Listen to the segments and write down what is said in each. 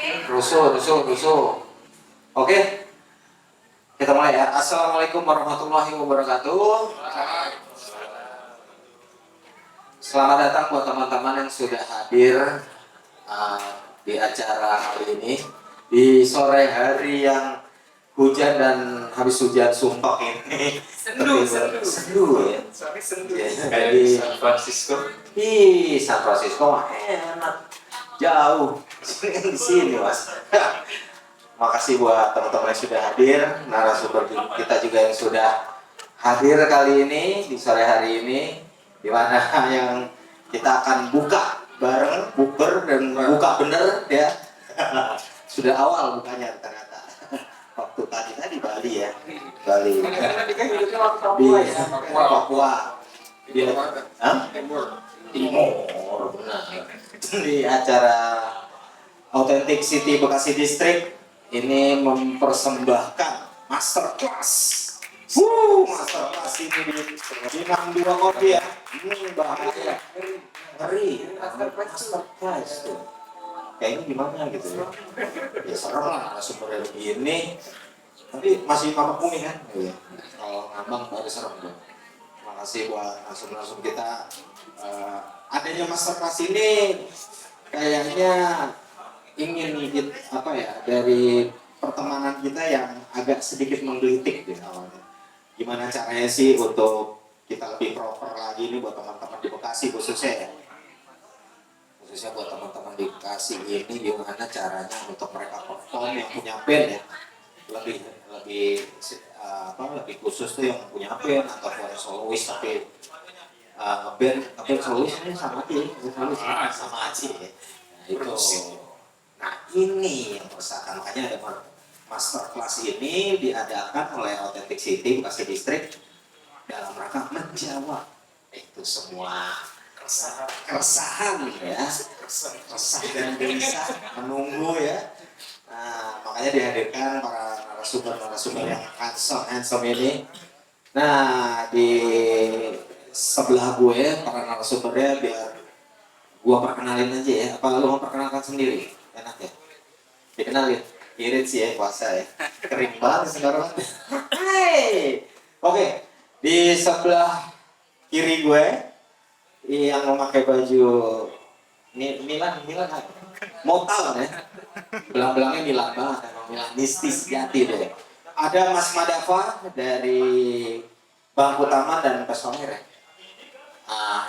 Rusuh. Oke, kita mulai ya. Assalamualaikum warahmatullahi wabarakatuh. Selamat datang buat teman-teman yang sudah hadir di acara kali ini di sore hari yang hujan dan habis hujan sumpah ini. Sendu ya. Kayak di San Francisco. San Francisco mah enak. Jauh di sini mas. Makasih buat teman-teman yang sudah hadir, narasumber kita juga yang sudah hadir kali ini di sore hari ini, di mana yang kita akan buka bareng, bukber dan buka bener ya. Sudah awal bukanya ternyata. Waktu tadi Bali ya, Bali. Di Papua. Timur, benar. Di acara Authentic City Bekasi District ini mempersembahkan masterclass. Masterclass ini di 62 kopi ya. Ini bahaya. Ngeri. Masterclass tuh. Kayaknya gimana gitu ya. Ya serem lah sumbernya begini. Tapi masih mama kuning kan? Ya. Kalau ngambang baru serem tuh. Makasih buat langsung kita. Adanya masterclass ini kayaknya ingin dari pertemanan kita yang agak sedikit menggelitik di awalnya. Gimana caranya sih untuk kita lebih proper lagi ini buat teman-teman di Bekasi khususnya ya. Khususnya buat teman-teman di Bekasi ini gimana caranya untuk mereka perform yang punya band ya. Lebih khusus tuh yang punya band ataupun solois tapi band solois ini sama aja ya. Nah itu. Nah ini yang meresahkan, makanya ada masterclass ini diadakan oleh Authentic City Bekasi District dalam rangka menjawab itu semua keresahan ya, resah dan gelisah menunggu ya. Nah makanya dihadirkan para narasumber yang handsome ini. Nah di sebelah gue para narasumbernya biar gue perkenalin aja ya. Apa lo mau perkenalkan sendiri? Enak ya? Dikenalin? Irit sih ya puasa ya. Kering banget sekarang. Hai. Oke. Di sebelah kiri gue yang memakai baju Milan Motown ya. Belang-belangnya Milan banget emang Milan mistis jati deh. Ada Mas Madava dari Bangku Taman dan Pesonir ya.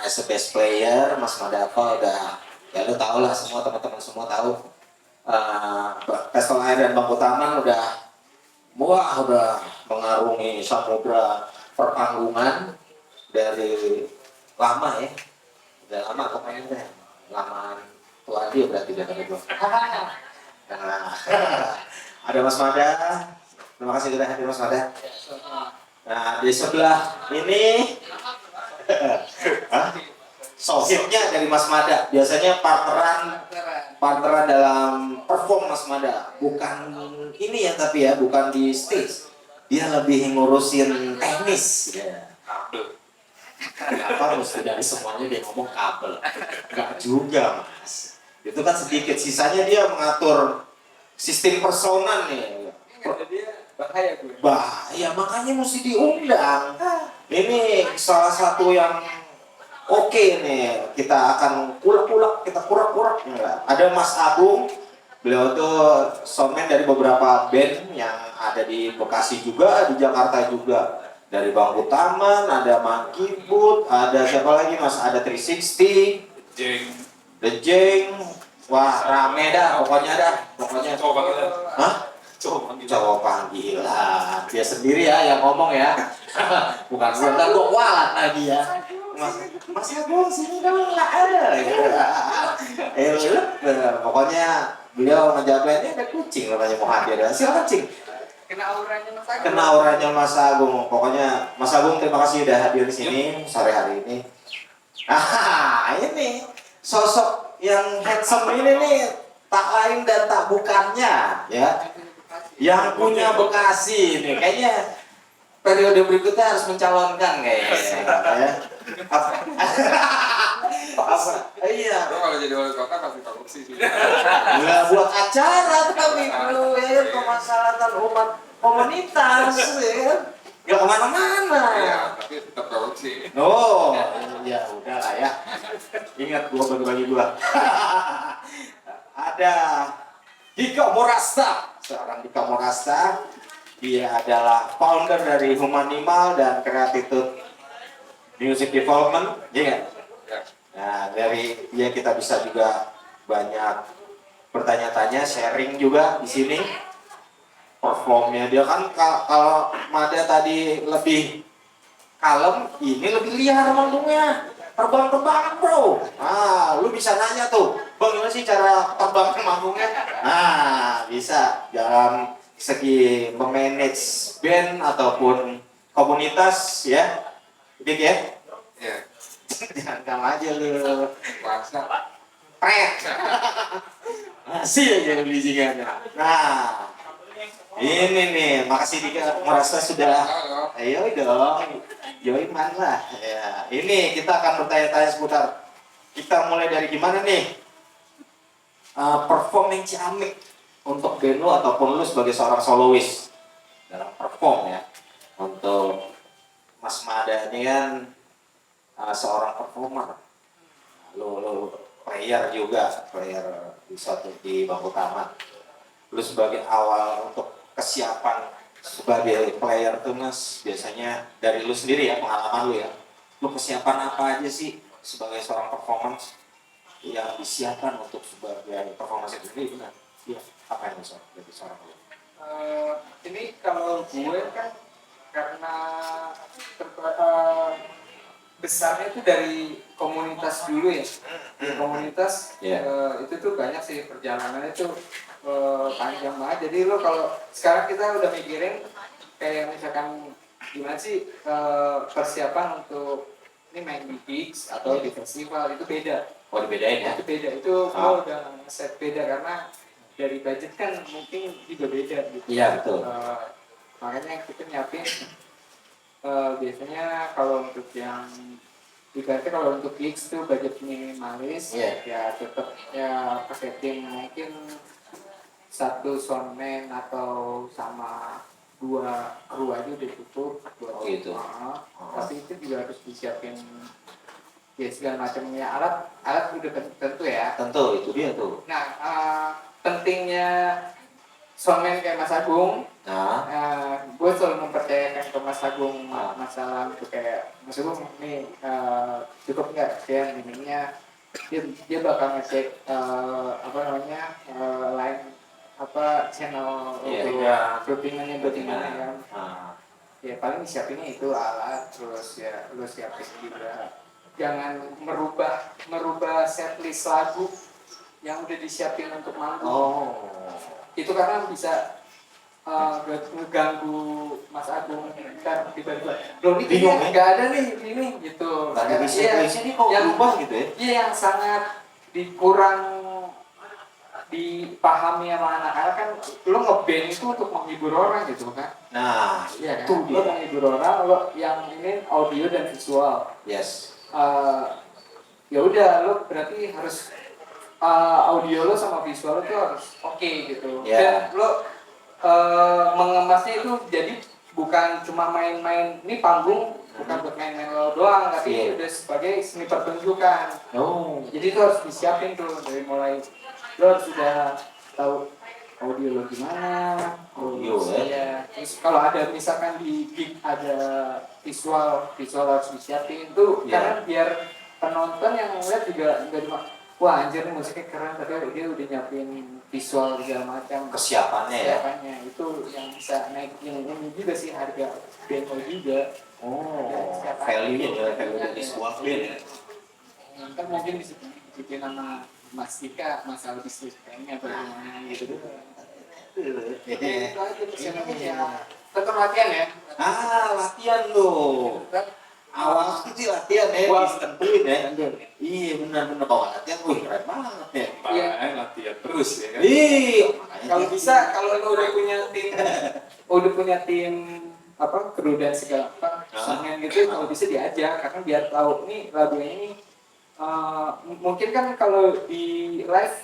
As a best player, Mas Madava udah ya lu tau lah semua teman-teman semua tahu. Pesonir dan Bangku Taman udah mengarungi samudra perpanggungan dari lama ya. Udah lama pokoknya deh. Lamaan tua dia berarti dia kata gue. Nah, ada Mas Mada. Terima kasih sudah hadir Mas Mada. Nah, di sebelah ini sohibnya dari Mas Mada. Biasanya partneran dalam perform Mas Mada. Bukan ini ya tapi ya, bukan di stage. Dia lebih ngurusin teknis ya. Kenapa mesti dari semuanya dia ngomong kabel? Enggak juga mas. Itu kan sedikit, sisanya dia mengatur sistem personan nih. Bahaya, makanya mesti diundang. Ini salah satu yang oke nih. Kita akan kita kurak-kurak. Ada Mas Agung, beliau tuh soundman dari beberapa band yang ada di Bekasi juga, di Jakarta juga. Dari Bangku Taman, ada Monkey Boot, ada siapa lagi mas? Ada 360, The Jeng, wah rame dah, pokoknya. Coba panggilan. Dia sendiri ya yang ngomong ya, bukan gue, ntar gue kualat lagi ya. Mas Agung sini dong, nggak ada. Pokoknya beliau ngejawabnya ada kucing katanya mau hadir. Siapa kucing? Kena auranya Mas Agung. Pokoknya Mas Agung terima kasih udah hadir di sini sore hari ini. Nah, ini sosok yang handsome ini nih tak lain dan tak bukannya ya. Yang punya Bekasi nih kayaknya periode berikutnya harus mencalonkan kayaknya ya. Apa? Iya. Lo kalau jadi wali kota pasti korupsi sih. Nggak buat acara tapi lu ya kemaslahatan umat komunitas ya. Nggak kemana-mana. Iya, tapi tetap korupsi. Oh, ya udah lah ya. Ingat gua bagi-bagi gua. Ada Dika Morasta, seorang Dika Morasta. Dia adalah founder dari Humanimal dan Creatitude Music Development, ya. Ya. Nah, dari dia kita bisa juga banyak bertanya-tanya, sharing juga di sini. Performnya dia kan kalau Mada tadi lebih kalem, ini lebih liar manggungnya, terbang-terbang bro. Nah, lu bisa nanya tuh, bang gimana sih cara terbang manggungnya? Nah, bisa dalam segi memanage band ataupun komunitas ya, Dik ya. Iya. Jangan kamu aja lu, Puasa. pret. Masih aja belizingannya. Nah, ini nih, makasih Dika merasa sudah. Halo. Ayo dong, join lah. Ya, ini kita akan bertanya-tanya seputar. Kita mulai dari gimana nih? Perform yang ciamik untuk band lu ataupun lu sebagai seorang solois dalam perform ya. Untuk Mas Mada ini kan seorang performer. Lu player juga, player di bangku taman. Lu sebagai awal untuk kesiapan sebagai player tuh Mas, biasanya dari lu sendiri ya, pengalaman lu ya, lu kesiapan apa aja sih sebagai seorang performance yang disiapkan untuk sebagai performance itu sendiri? Benar? Iya, apa yang bisa jadi seorang lu? Ini kalau gue kan karena besarnya itu dari komunitas dulu ya. Di komunitas itu tuh banyak sih perjalanannya tuh panjang banget. Jadi lo kalau sekarang kita udah mikirin kayak misalkan gimana sih persiapan untuk ini main di gigs atau di festival itu beda. Oh, dibedain ya? Itu beda, itu lo udah set beda karena dari budget kan mungkin juga beda gitu. Iya, betul. Makanya kita nyiapin biasanya kalau untuk yang ibaratnya kalau untuk gigs tuh budget minimalis, ya tetap ya pakai tim mungkin satu soundman atau sama 2 kru aja udah cukup buat gitu. Tapi itu juga harus disiapin ya segala macamnya alat udah tentu ya. Tentu itu dia tuh. Nah pentingnya soundman kayak Mas Agung, gue selalu mempercayakan ke Mas Agung masalah untuk kayak Mas Agung nih cukup nggak ya ininya, dia bakal ngecek line channel routingannya kan. Ya paling disiapinnya itu alat, terus ya lu siapin juga jangan merubah setlist lagu yang udah disiapin untuk manggung. Itu karena bisa ngeganggu Mas Agung kan tiba-tiba loh ini bingung nggak ada nih ini gitu. Nggak ada setlistnya nih kok berubah gitu ya? Iya, yang sangat kurang dipahami sama anak-anak kan, lo ngeband itu untuk menghibur orang gitu kan. Nah, iya itu kan? dia. Lo menghibur orang, lo yang ini audio dan visual. Yes. Ya udah, lo berarti harus audio lo sama visual lo tuh harus oke gitu. Dan lo mengemasnya itu jadi bukan cuma main-main ini panggung, bukan buat main-main lo doang, tapi udah sebagai seni pertunjukan. Jadi itu harus disiapin tuh dari mulai lo harus sudah tahu audio lo gimana, ya. Terus kalau ada misalkan di gig ada visual harus disiapin tuh, karena biar penonton yang ngeliat juga nggak cuma wah anjir nih musiknya keren, tapi dia udah nyiapin visual segala macam. Kesiapannya itu yang bisa naikin ini juga sih harga band juga. Value-nya dari sebuah band ya. Kan mungkin bisa bikin nama Mas Dika masalah bisnis kayaknya bagaimana gitu. Itu aja persiapannya ya. Tetap latihan ya. Latihan loh. Awal itu latihan ya, ditentuin ya. Iya benar-benar kalau latihan, keren banget ya. Iya, latihan terus ya kan. Kalau bisa, kalau lo udah punya tim kru dan segala apa, gitu, kalau bisa diajak karena biar tahu nih lagunya ini mungkin kan kalau di live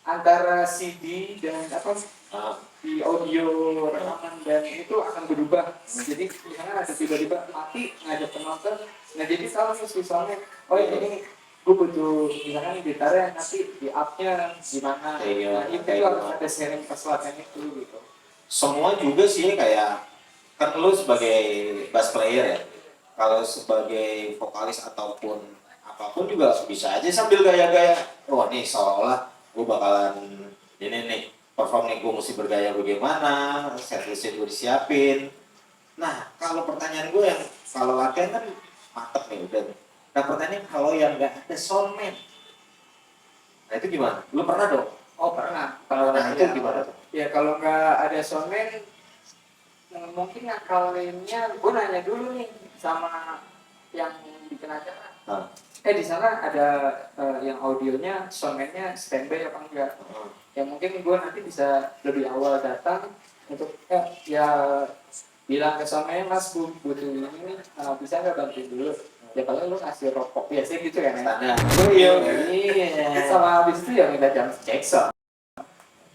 antara CD dan di audio rekaman dan itu akan berubah. Jadi misalnya ada tiba-tiba mati ngajak penonton, nah jadi salah misalnya, oh ini gue butuh misalkan gitarnya nanti di up-nya gimana, nah itu harus ada sharing keselamatan itu gitu. Semua juga sih kayak kan lu sebagai bass player ya, kalau sebagai vokalis ataupun apapun juga bisa aja sambil gaya-gaya. Wah nih seolah gue bakalan ini nih perform nih, gue mesti bergaya bagaimana, setlistnya gue disiapin. Nah kalau pertanyaan gue yang kalau latihan kan mantep nih udah. Nah pertanyaan kalau yang nggak ada soundman, nah itu gimana? Lu pernah dong? Oh pernah. Kalau Nah itu gimana tuh? Ya kalau nggak ada soundman, mungkin ngakalinnya gue nanya dulu nih sama yang bikin acara. Di sana ada yang audionya, soundman-nya standby apa enggak? Ya mungkin gue nanti bisa lebih awal datang untuk ya bilang ke soundman, mas gue butuh ini nih, bisa nggak bantuin dulu? Ya kalau lu ngasih rokok biasanya gitu kan ya. Standar. Iya. Sama habis itu ya minta jam Jackson.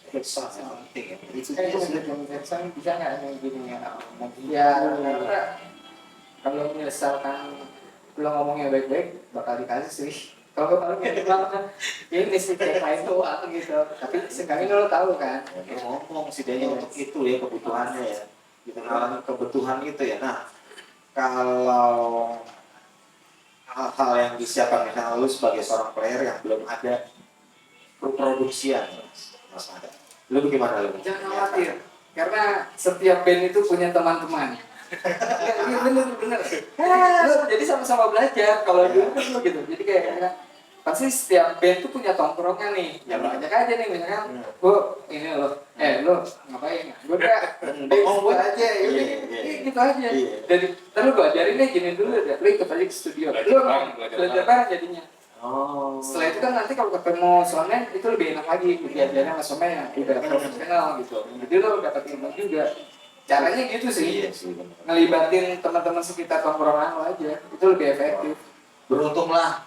Jackson yang penting ya. Itu jam Jackson bisa nggak nih gini ya? Ya karena kalau misalkan lo ngomongnya baik-baik bakal dikasih sih. Kalau ini sih kayak lain doang gitu. Tapi sekarang lo tahu kan? Ngomong setidaknya untuk itu ya kebutuhannya ya. Gitu kan kebutuhan itu ya. Nah kalau hal-hal yang disiapkan misalnya lu sebagai seorang player yang belum ada produksian, Mas Mada. Lu bagaimana lu? Jangan khawatir, karena setiap band itu punya teman-teman. Iya bener. Jadi sama-sama belajar. Kalau dulu kan gitu. Jadi kayak pasti setiap band tuh punya tongkrongan nih. Ya lo ajak aja nih misalkan, bu ini lo, lo ngapain? Gue udah, gue aja, gitu aja. Jadi terus gue ajarin deh gini dulu, lo ikut aja ke studio. Lo belajar bareng jadinya. Setelah itu kan nanti kalau ketemu soundman itu lebih enak lagi diajarnya sama soundman yang udah profesional gitu. Jadi lo dapat ilmu juga. Caranya gitu sih, ngelibatin teman-teman sekitar tongkrongan lo aja, itu lebih efektif. Beruntunglah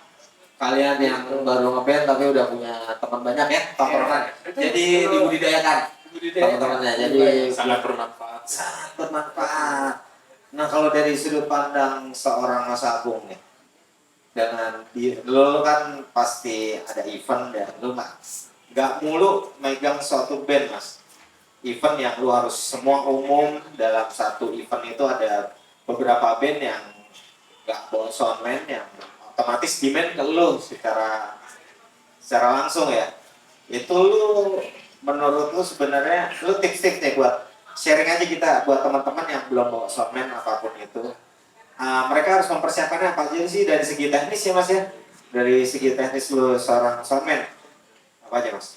kalian yang baru ngeband tapi udah punya teman banyak ya tongkrongan. Jadi dibudidayakan teman-temannya. Jadi sangat bermanfaat. Sangat bermanfaat. Nah kalau dari sudut pandang seorang Mas Agung nih, dengan lo kan pasti ada event dan lo nggak mulu megang suatu band mas. Event yang lu harus semua umum dalam satu event itu ada beberapa band yang nggak bawa soundman yang otomatis demand ke lu secara langsung ya. Itu lu menurut lu sebenarnya lu tips-tips nih buat sharing aja kita buat teman-teman yang belum bawa soundman apapun itu. Mereka harus mempersiapkannya apa aja sih dari segi teknis ya mas ya? Dari segi teknis lu seorang soundman apa aja mas?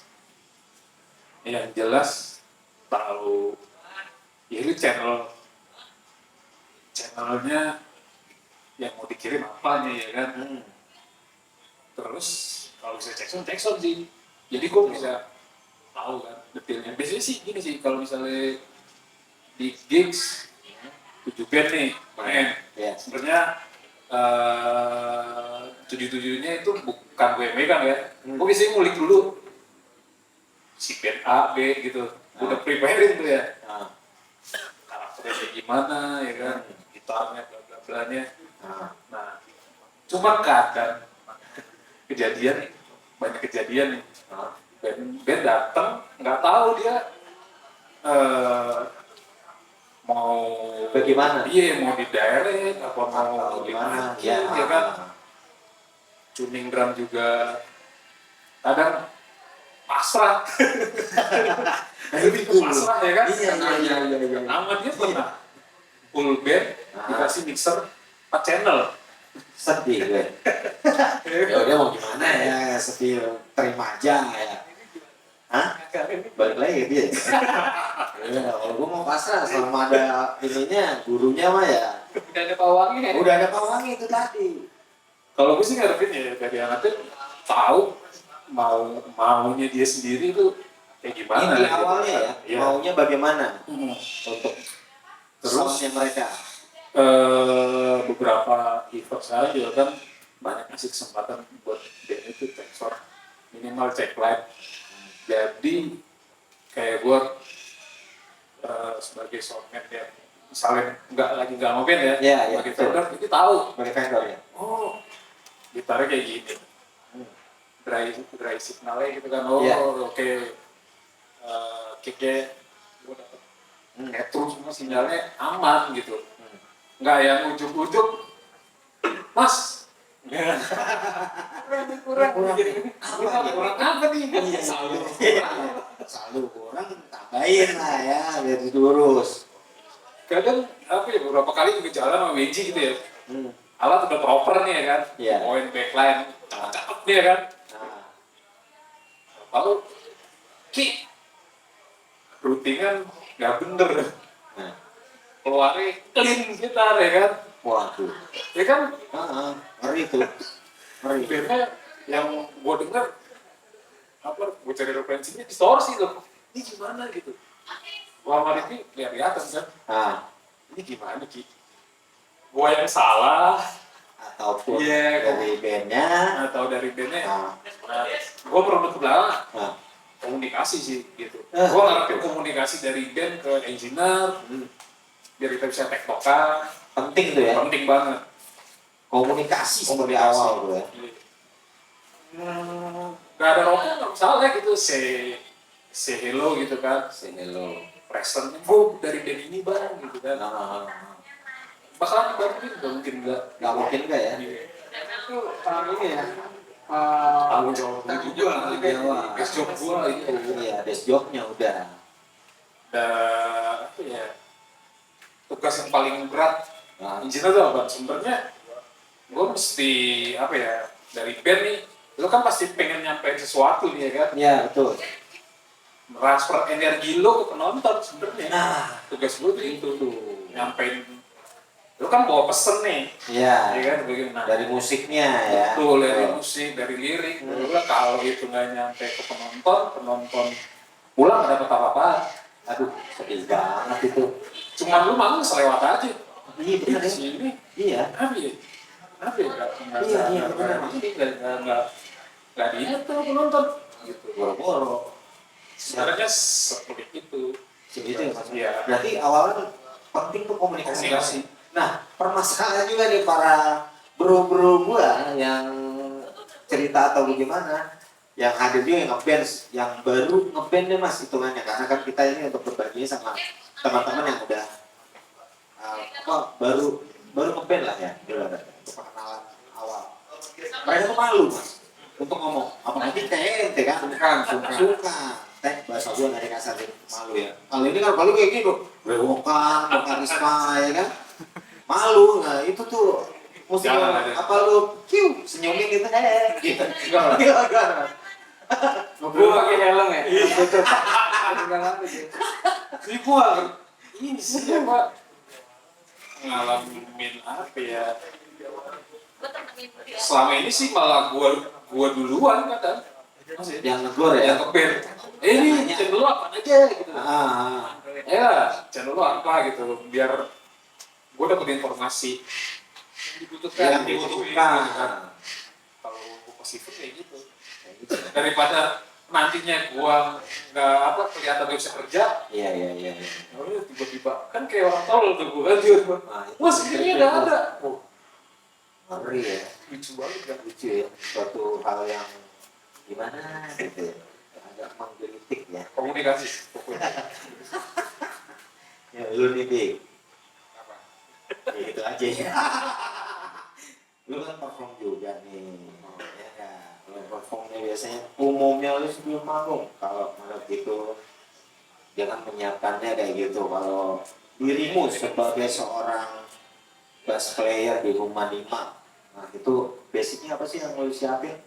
Yang jelas tahu ya itu channelnya yang mau dikirim apanya ya kan. Terus kalau bisa Jackson sih, jadi gue bisa tahu kan detailnya. Biasanya sih gini sih, kalau misalnya di gigs 7 band nih main, sebenarnya 7-7-nya itu bukan gue yang megang ya. Gue biasanya ngulik dulu si band A, B gitu. Udah preparein tuh ya, karakternya kayak gimana ya kan, gitarnya bla-bla-blanya. Nah, cuma kadang banyak kejadian nih, band datang nggak tahu dia mau bagaimana? Iya, mau di direct apa mau gimana? Ya kan, tuning drum juga kadang pasrah. Lebih ke pasrah ya kan? Iya. Nama dia pernah full band dikasih mixer 4 channel. Sedih gue. Ya udah mau gimana ya, sedih terima aja ya. Hah? Balik lagi dia. Ya, kalau gue mau pasrah selama ada ininya, gurunya mah ya. Udah ada pawangnya. Udah ada pawangnya itu tadi. Kalau gue sih ngarepin ya dari anaknya tahu maunya dia sendiri tuh kayak gimana. Ini awalnya ya, maunya bagaimana untuk terus mereka. Beberapa event saja kan banyak ngasih kesempatan buat band itu sensor minimal cek live. Jadi kayak gue sebagai soundman yang misalnya nggak ngeband ya, Iya, sebagai betul. vendor itu tahu. Sebagai vendor ya. Oh, gitarnya kayak gini, dry signalnya gitu kan. Oh, Iya. oke. Kicknya gue dapet kayak terus semua sinyalnya aman gitu. Nggak yang ujuk-ujuk, mas. kurang apa nih? Iya, selalu kurang tambahin lah ya biar lurus. Kadang apa ya, beberapa kali juga jalan sama Benji gitu ya. Hmm. Alat udah proper nih ya kan, Iya. poin backline, cakep nih ya kan. Nah, Lalu, Ki, routingan nggak bener, nah. keluarnya clean gitar ya kan. Waduh. Ya kan, Ngeri tuh. Ngeri. bandnya yang gue denger, gue cari referensinya distorsi loh. Ini gimana gitu. Lama ini lihat-lihatan kan, Nah, ini gimana Ki? Gue yang salah, ataupun Iya. dari bandnya. atau dari bandnya, Nah, gue perlu ke belakang. nah. Komunikasi sih gitu. Gue ngarepin komunikasi dari band ke engineer, biar kita bisa tektokan. Penting tuh ya. Penting banget. Komunikasi sebagai awal tuh ya. Gak ada rokok nggak masalah gitu. Say hello gitu kan. Say hello. Presentnya, gue dari band ini bang gitu kan. Nah, Bakalan dibantuin, gak mungkin enggak. nggak mungkin nggak ya? Itu ini ya. Tanggung jawab gue juga. Best job gue itu. Iya, desk jobnya udah. Dan apa ya, tugas yang paling berat Nah, engineer tuh apa? Sebenarnya gue mesti apa ya, dari band nih, lo kan pasti pengen nyampein sesuatu nih ya kan, iya betul. transfer energi lo ke penonton sebenarnya. Nah, Tugas gue tuh itu tuh, nyampein, lo kan bawa pesen nih, iya. ya kan, bagaimana? Dari musiknya ya. Betul, dari musik, dari lirik. Lo kalau itu nggak nyampe ke penonton pulang nggak dapet apa-apa. Aduh, sedih banget itu. Cuman lu manggung selewat aja. Iya benar ya. Sini, Iya. apa ya? Iya, benar. Nggak diingat tuh penonton. Gitu. Boro-boro. Sebenarnya seperti itu. Segitu ya Mas. Iya. Berarti awalnya penting tuh komunikasi. Komunikasi. Nah, permasalahan juga nih para bro-bro gua yang cerita atau bagaimana, yang hadir juga yang ngeband, yang baru ngeband deh Mas hitungannya, karena kan kita ini untuk berbagi sama teman-teman yang udah baru ngeband lah ya, untuk pengenalan awal. Mereka tuh malu Mas untuk ngomong, apalagi TNT kan, suka. Bahasa gua nggak dikasarin malu ya. Kalau ini kan paling kayak gitu, bewokan, karisma ya kan, malu. Nah itu tuh mesti apa lu senyumin gitu gitu. Enggak. Gue pakai helm ya. Betul. Jadi gua ini sih apa ngalamin apa ya? Selama ini sih malah gua duluan kadang. Yang negor ya. Yang ngeband. Ini channel lu apa aja gitu. Ya, channel lu apa gitu biar gua dapet informasi yang dibutuhkan. Kalau gua positif kayak gitu. Daripada nantinya gua nggak kelihatan gak bisa kerja. Iya. Oh, tiba-tiba kan kayak orang tolol tuh gua kan juga. Mas ini ada. Oh, Ngeri ya. lucu banget kan. Lucu ya. Suatu hal yang gimana gitu ya. Agak menggelitik ya. Komunikasi pokoknya. Ya lu nih Dik. Apa? Ya gitu aja ya. Lu kan perform juga nih. Ya kan. Lu performnya biasanya umumnya lu sebelum manggung. Kalau menurut gitu jangan menyiapkannya kayak gitu. Kalau dirimu sebagai seorang bass player di rumah Nima, nah itu basicnya apa sih yang lu siapin?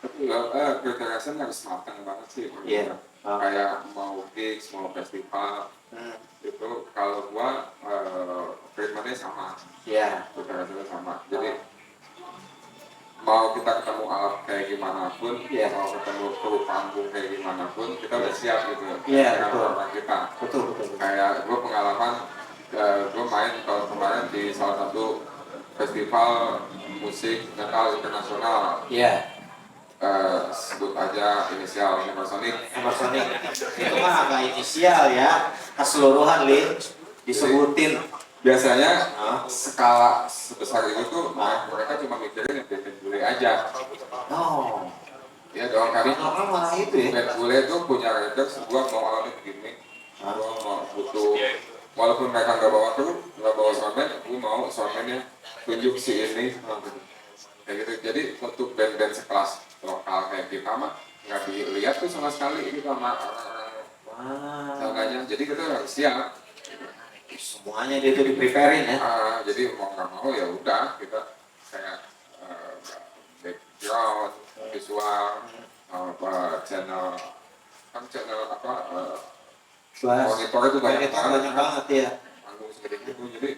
Preparation harus matang banget sih. Iya. Kayak mau gigs, mau festival, itu kalau gua treatmentnya sama, Iya. preparationnya sama. Jadi mau kita ketemu alat kayak gimana pun, Iya. mau ketemu kru panggung kayak gimana pun, kita udah siap gitu. Iya, Dengan betul. alat kita. Betul. Kayak gua pengalaman, gua main tahun kemarin di salah satu festival musik metal internasional. Iya. Sebut aja inisial Emersonic. Emersonic. Itu mah agak inisial ya. Keseluruhan Lin disebutin. Biasanya Hah? skala sebesar itu tuh mereka cuma mikirin yang band bule aja. Oh. Ya dong, karena Orang malah itu ya. band bule itu punya readers, gua mau alatnya begini, gua mau butuh, walaupun mereka nggak bawa kru, nggak bawa soundman, gua mau soundmannya tunjuk si ini, kayak gitu. Jadi untuk band-band sekelas lokal kayak kita mah nggak dilihat tuh sama sekali itu sama orang-orang sangganya. Jadi kita harus siap. Semuanya dia tuh di-preparein ya. Jadi mau nggak mau ya udah kita kayak background, visual, channel apa monitor itu banyak banget ya. panggung segede gitu. Jadi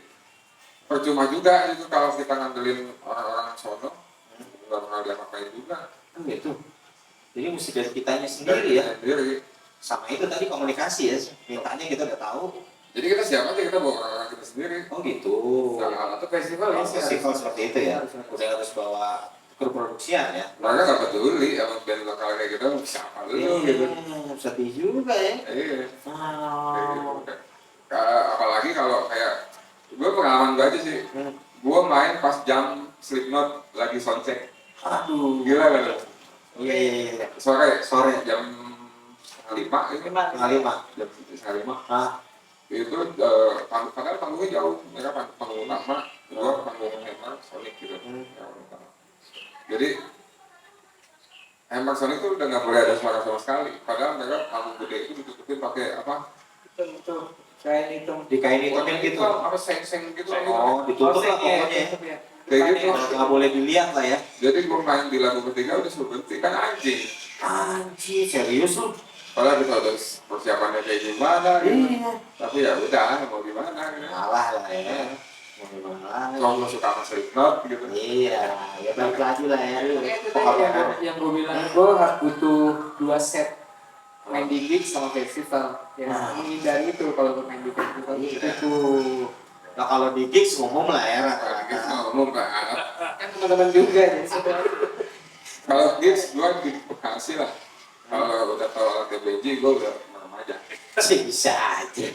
percuma juga itu kalau kita ngandelin orang-orang sono nggak bakal diapa-apain juga. Gitu. Jadi mesti dari kitanya sendiri ya. Sendiri. Sama itu tadi komunikasi ya. Mintanya kita udah tahu. Jadi kita siap aja, kita bawa orang-orang kita sendiri. Oh gitu. Nah, Atau festival ya sih. Festival seperti itu ya. Udah harus bawa kru produksian ya. mereka nggak peduli sama band lokal kayak gitu siapa dulu gitu. Sedih juga ya. Iya. Kayak gitu. Oh. Apalagi kalau kayak gue pengalaman gue aja sih. Gue main pas jam Slipknot lagi soundcheck. Aduh. Gila kan? Iya iya iya. Sore Sore. jam 5 itu. Lima. Jam 5. Ah. Itu padahal panggungnya jauh. Mereka panggung utama, gue panggung Hammer Sonic gitu. Jadi Hammer Sonic itu udah nggak boleh ada suara sama sekali. Padahal mereka panggung gede itu ditutupin pakai apa? Itu kain itu. Di kain hitamnya gitu. Apa seng-seng gitu. Oh, ditutup lah pokoknya. Kayak gitu. Nggak boleh dilihat lah ya. Jadi gue main di lagu ketiga udah suruh berhenti kan anjing. Anjir, serius lu? Padahal kita udah persiapannya kayak gimana gitu. Iya. Tapi ya udah mau gimana gitu. Ngalah lah ya. Mau gimana? Kalau lo suka sama Slipknot gitu. Iya, ya balik lagi lah ya. Pokoknya yang gue bilang, gue butuh 2 set main di gig sama festival. Ya, menghindari itu kalau gue main di festival itu. Nah kalau di gigs umum lah ya Kalau gigs rata-rata. ngomong kan. Kan teman-teman juga ya. Kalau gigs gue di Bekasi lah. Kalau udah tahu alatnya Benji, gue udah merem aja. Sih bisa aja.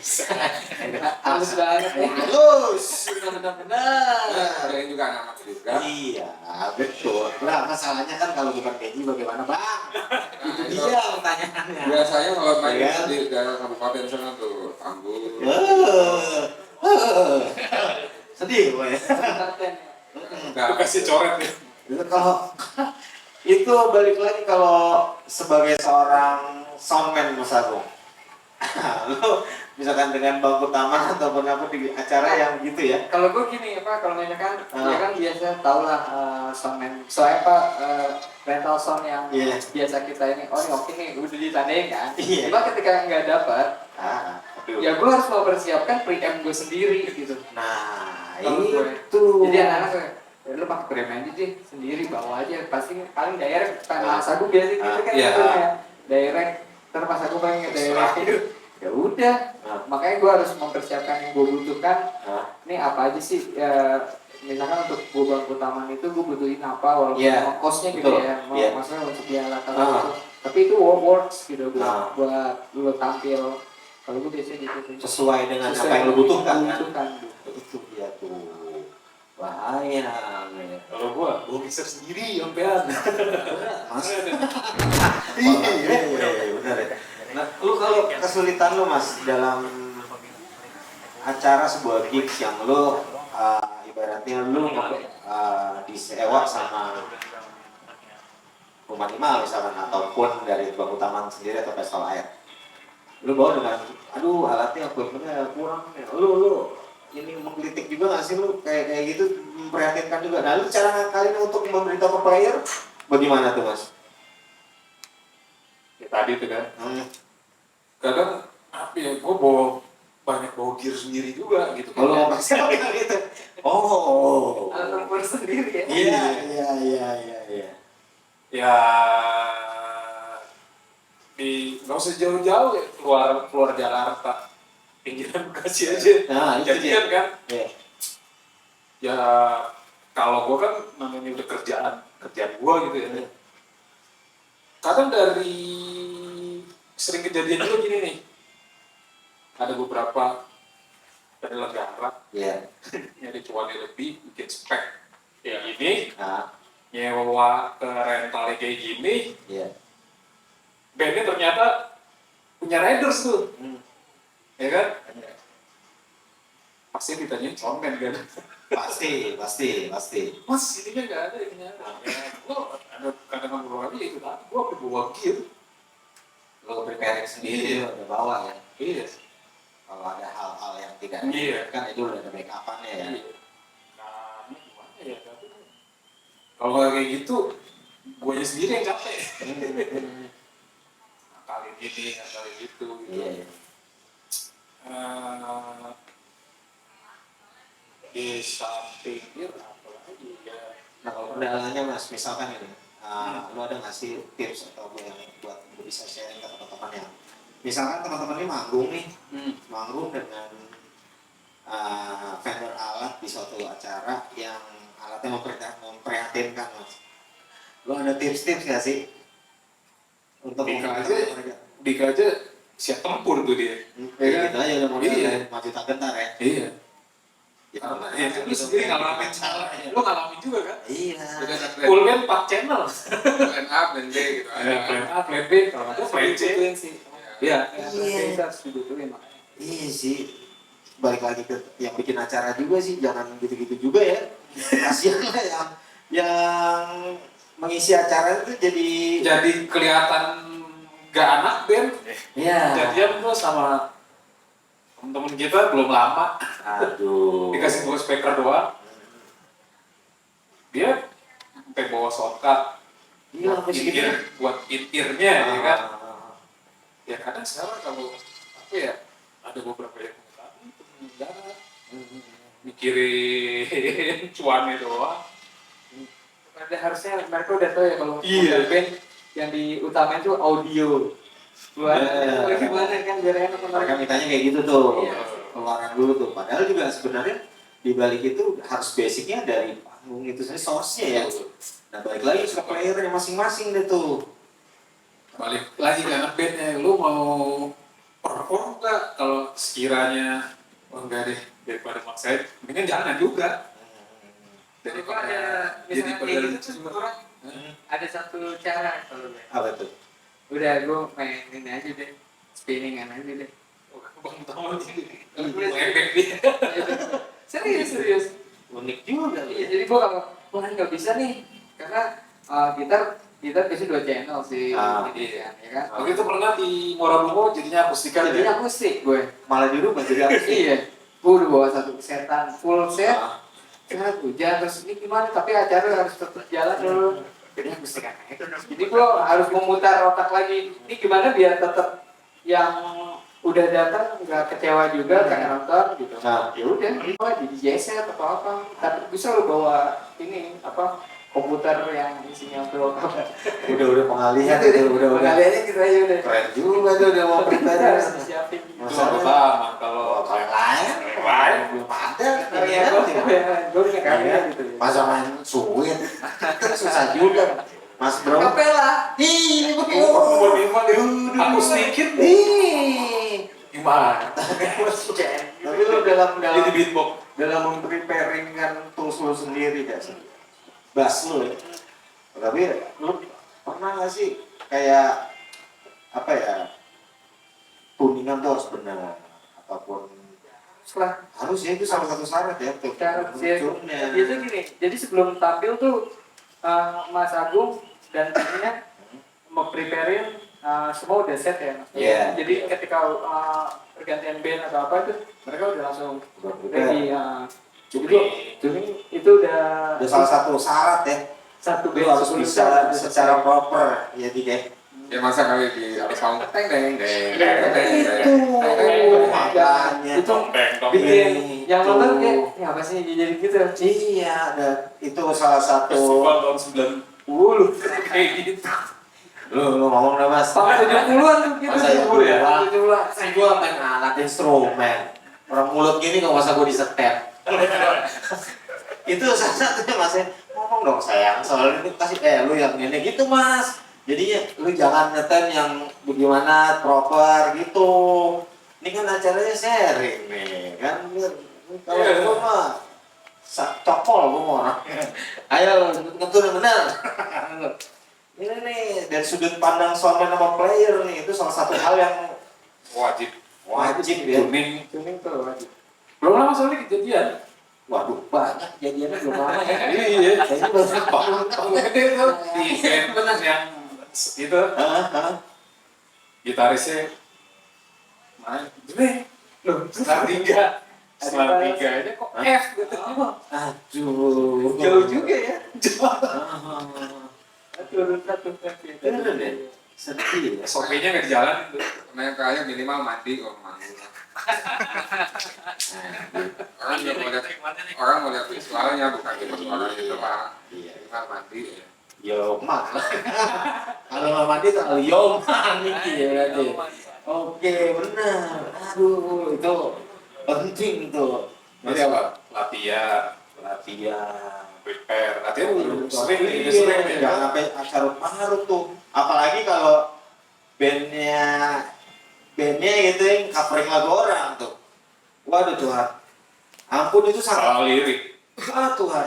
Halus banget ya. Halus. Benar-benar. Ada yang juga anak-anak juga. Iya, betul. Nah, masalahnya kan kalau bukan Benji bagaimana bang? Itu itu dia pertanyaannya. Biasanya kalau main Iya. di daerah kabupaten sana tuh, Anggur. Sedih gue ya. Enggak. Kasih coret ya. Itu kalau itu balik lagi kalau sebagai seorang soundman Mas Agung. Lu misalkan dengan bangku taman ataupun apa di acara yang gitu ya. Kalau gue gini apa, kalau misalkan Ah. ya kan biasa tau lah soundman, soalnya apa rental sound yang Iya. biasa kita ini, oh ini oke nih, udah ditandain kan. Iya. Cuma ketika nggak dapat, Aduh. ya gue harus mempersiapkan preamp gue sendiri gitu. Nah, Kalau gue. itu. Jadi anak-anak kayak, ya lu pakai preamp aja deh, sendiri bawa aja, pasti paling direct. Pas aku biasa gitu kan, Iya. gitu ya. Direct, ntar pas aku pengen direct itu, ya udah. Makanya gue harus mempersiapkan yang gue butuhkan. Ini apa aja sih? Ya, misalkan untuk gue bangku taman itu gue butuhin apa, walaupun Iya, kosnya gitu betul. ya, Iya. maksudnya untuk dia alat Ah. itu. Tapi itu works gitu Ah. buat lo tampil. Kalau gue biasanya gitu sih. Sesuai dengan apa yang lu butuhkan kan? Itu dia tuh. Bahaya. men. Kalau gua mixer sendiri sampean. Mas. Iya, benar ya. Nah, lu kalau kesulitan lu Mas dalam acara sebuah gigs yang lu ibaratnya lu disewa sama rumah lima misalkan ataupun dari bangku taman sendiri atau pesta air. Lu bawa dengan aduh alatnya equipmentnya kurang ya. Lu ini menggelitik juga nggak sih lu kayak gitu memprihatinkan juga. Nah, lu cara ngakalin untuk memberitahu ke player bagaimana tuh Mas? Ya tadi tuh kan. Kadang apa ya, gua banyak bawa gear sendiri juga gitu. Kalau mau pakai gitu. Oh. Alat tempur sendiri ya. Iya. Ya nggak usah jauh-jauh ya, keluar Jakarta, pinggiran Bekasi aja. Nah, itu dia. Jadian kan. Iya. Ya kalau gue kan namanya udah kerjaan gue gitu ya. Kadang dari sering kejadian juga gini nih, ada beberapa penyelenggara nyari cuan lebih, bikin spek kayak gini, nyewa ke rental kayak gini, bandnya ternyata punya riders tuh, ya kan? Pasti ditanya conmen kan? Pasti. Mas ini kan nggak ada ininya. Lo ada kadang beberapa kali ya itu tadi, gue udah bawa gear. Lo preparing sendiri udah bawa ya. Iya. Kalau ada hal-hal yang tidak kan itu udah ada backup-annya ya. Nah, gimana ya? Kalau nggak kayak gitu, gue sendiri yang capek. Kali gini, kali gitu. Di samping dia apa lagi ya? Nah kalau kendalanya mas, misalkan ini, lo ada nggak sih tips atau yang buat lo bisa sharing ke teman-teman yang, misalkan teman-teman ini manggung nih, manggung dengan vendor alat di suatu acara yang alatnya memprihatinkan mas. Lo ada tips-tips nggak sih untuk Dika aja siap tempur tuh dia. Ya gitu aja udah mau maju tak gentar ya. Iya. Ya, lu sendiri ngalamin lu ngalamin juga kan? Iya. Full band 4 channel. Plan A, plan B gitu. Plan A, plan B, kalau nggak plan C. Iya. Kita harus dibutuhin makanya. Iya sih. Balik lagi ke yang bikin acara juga sih, jangan gitu-gitu juga ya. Kasihan lah yang mengisi acara itu jadi kelihatan gak anak band. Iya. Jadian tuh sama temen-temen kita belum lama. Aduh. Dikasih bawa speaker doang. Dia sampai bawa shortcut. Iya, buat in-earnya ya kan. Ya kadang sekarang kalau apa ya, ada beberapa yang penyelenggara mikirin cuannya doang. Ada harusnya mereka udah tahu ya kalau band yang diutamain tuh audio. Gimana kan biar enak mereka mintanya kayak gitu tuh. Pengeluaran dulu tuh. Padahal juga sebenarnya di balik itu harus basicnya dari panggung itu sendiri, source-nya ya. Nah balik lagi ke playernya masing-masing deh tuh. Balik lagi ke anak bandnya, lu mau perform nggak? Kalau sekiranya enggak deh, daripada maksain, mendingan jangan juga. Daripada jadi kayak gitu tuh kurang. Ada satu cara kalau gue. Apa tuh? Udah gue mainin aja deh, spinningan aja deh. Bang tahu sih, efek dia. Serius. Unik juga. Iya, jadi gue kalau nggak bisa nih, karena gitar biasanya 2 channel sih, ya kan. Waktu itu pernah di Muara Bungo jadinya akustikan. Jadinya akustik gue. Malah di rumah jadi akustik. Iya, gue udah bawa satu setan full set. Kan hujan terus ini gimana? Tapi acara harus tetap jalan dulu. Jadi akustik aja. Jadi gue harus memutar otak lagi. Ini gimana biar tetap yang udah datang nggak kecewa juga kayak nonton gitu. Nah, Ya udah, jadi geser atau apa. Tapi bisa lo bawa ini apa? Komputer yang isinya pro udah pengalihan itu udah pengalihannya gitu aja udah keren juga tuh udah mau prepare siapin masalah kalau lain belum ada gue udah kaget gitu masa main suwit kan susah juga mas bro kapela ini aku sedikit gimana tapi lu dalam jadi beatbox dalam mempreparingkan tools lu sendiri gak sih bass lu ya. Tapi lu pernah gak sih kayak apa ya tuningan tuh harus benar ataupun harus ya itu salah satu syarat ya untuk munculnya. Biasanya gini, jadi sebelum tampil tuh Mas Agung dan timnya mempreparein semua udah set ya. Jadi ketika pergantian band atau apa itu mereka udah langsung ready. Jadi itu udah salah satu syarat ya. Satu band harus bisa secara proper ya Dik. Ya masa kali di atas panggung teng itu bikin yang nonton kayak apa sih jadi gitu. Iya, itu salah satu festival tahun 90 kayak gitu. Lu ngomong deh Mas. Tahun 70-an tuh gitu. Masa 70 ya? 70-an. Saya gua main alat instrumen. Orang mulut gini kok masa gua disetet. Itu salah satunya Mas, ngomong dong sayang, soalnya ini kasih lu yang ini gitu Mas. Jadinya lu jangan ngetem yang bagaimana proper gitu. Ini kan acaranya sharing nih, kan kalau gua mah cokol gua mau orangnya. Ayo ngetur yang benar. Ini nih dari sudut pandang soundman sama player nih, itu salah satu hal yang Wajib ya. Tuning tuh wajib. belum lama soalnya kejadian. Waduh, banyak jadiannya belum lama ya. Iya. Kayaknya banyak banget. Gede tuh di band yang itu gitarisnya main gede loh setelah tiga aja kok F gitu. Aduh, Jauh juga ya. Bener deh, sedih ya. SOP-nya nggak dijalan itu. Nah yang terakhir minimal mandi kalau mandi. Orang mau lihat visualnya bukan cuma suaranya doang. Iya. Minimal mandi. Ya. Yoman. Kalau nggak mandi terlalu Yoman nih ya berarti. Oke, benar. Aduh, itu penting tuh. Jadi apa? Latihan, prepare, latihan sering ya. Jangan sampai carut-marut tuh. Apalagi kalau bandnya gitu yang covering lagu orang tuh. Waduh Tuhan. Ampun itu Salah sangat. lirik. Tuhan.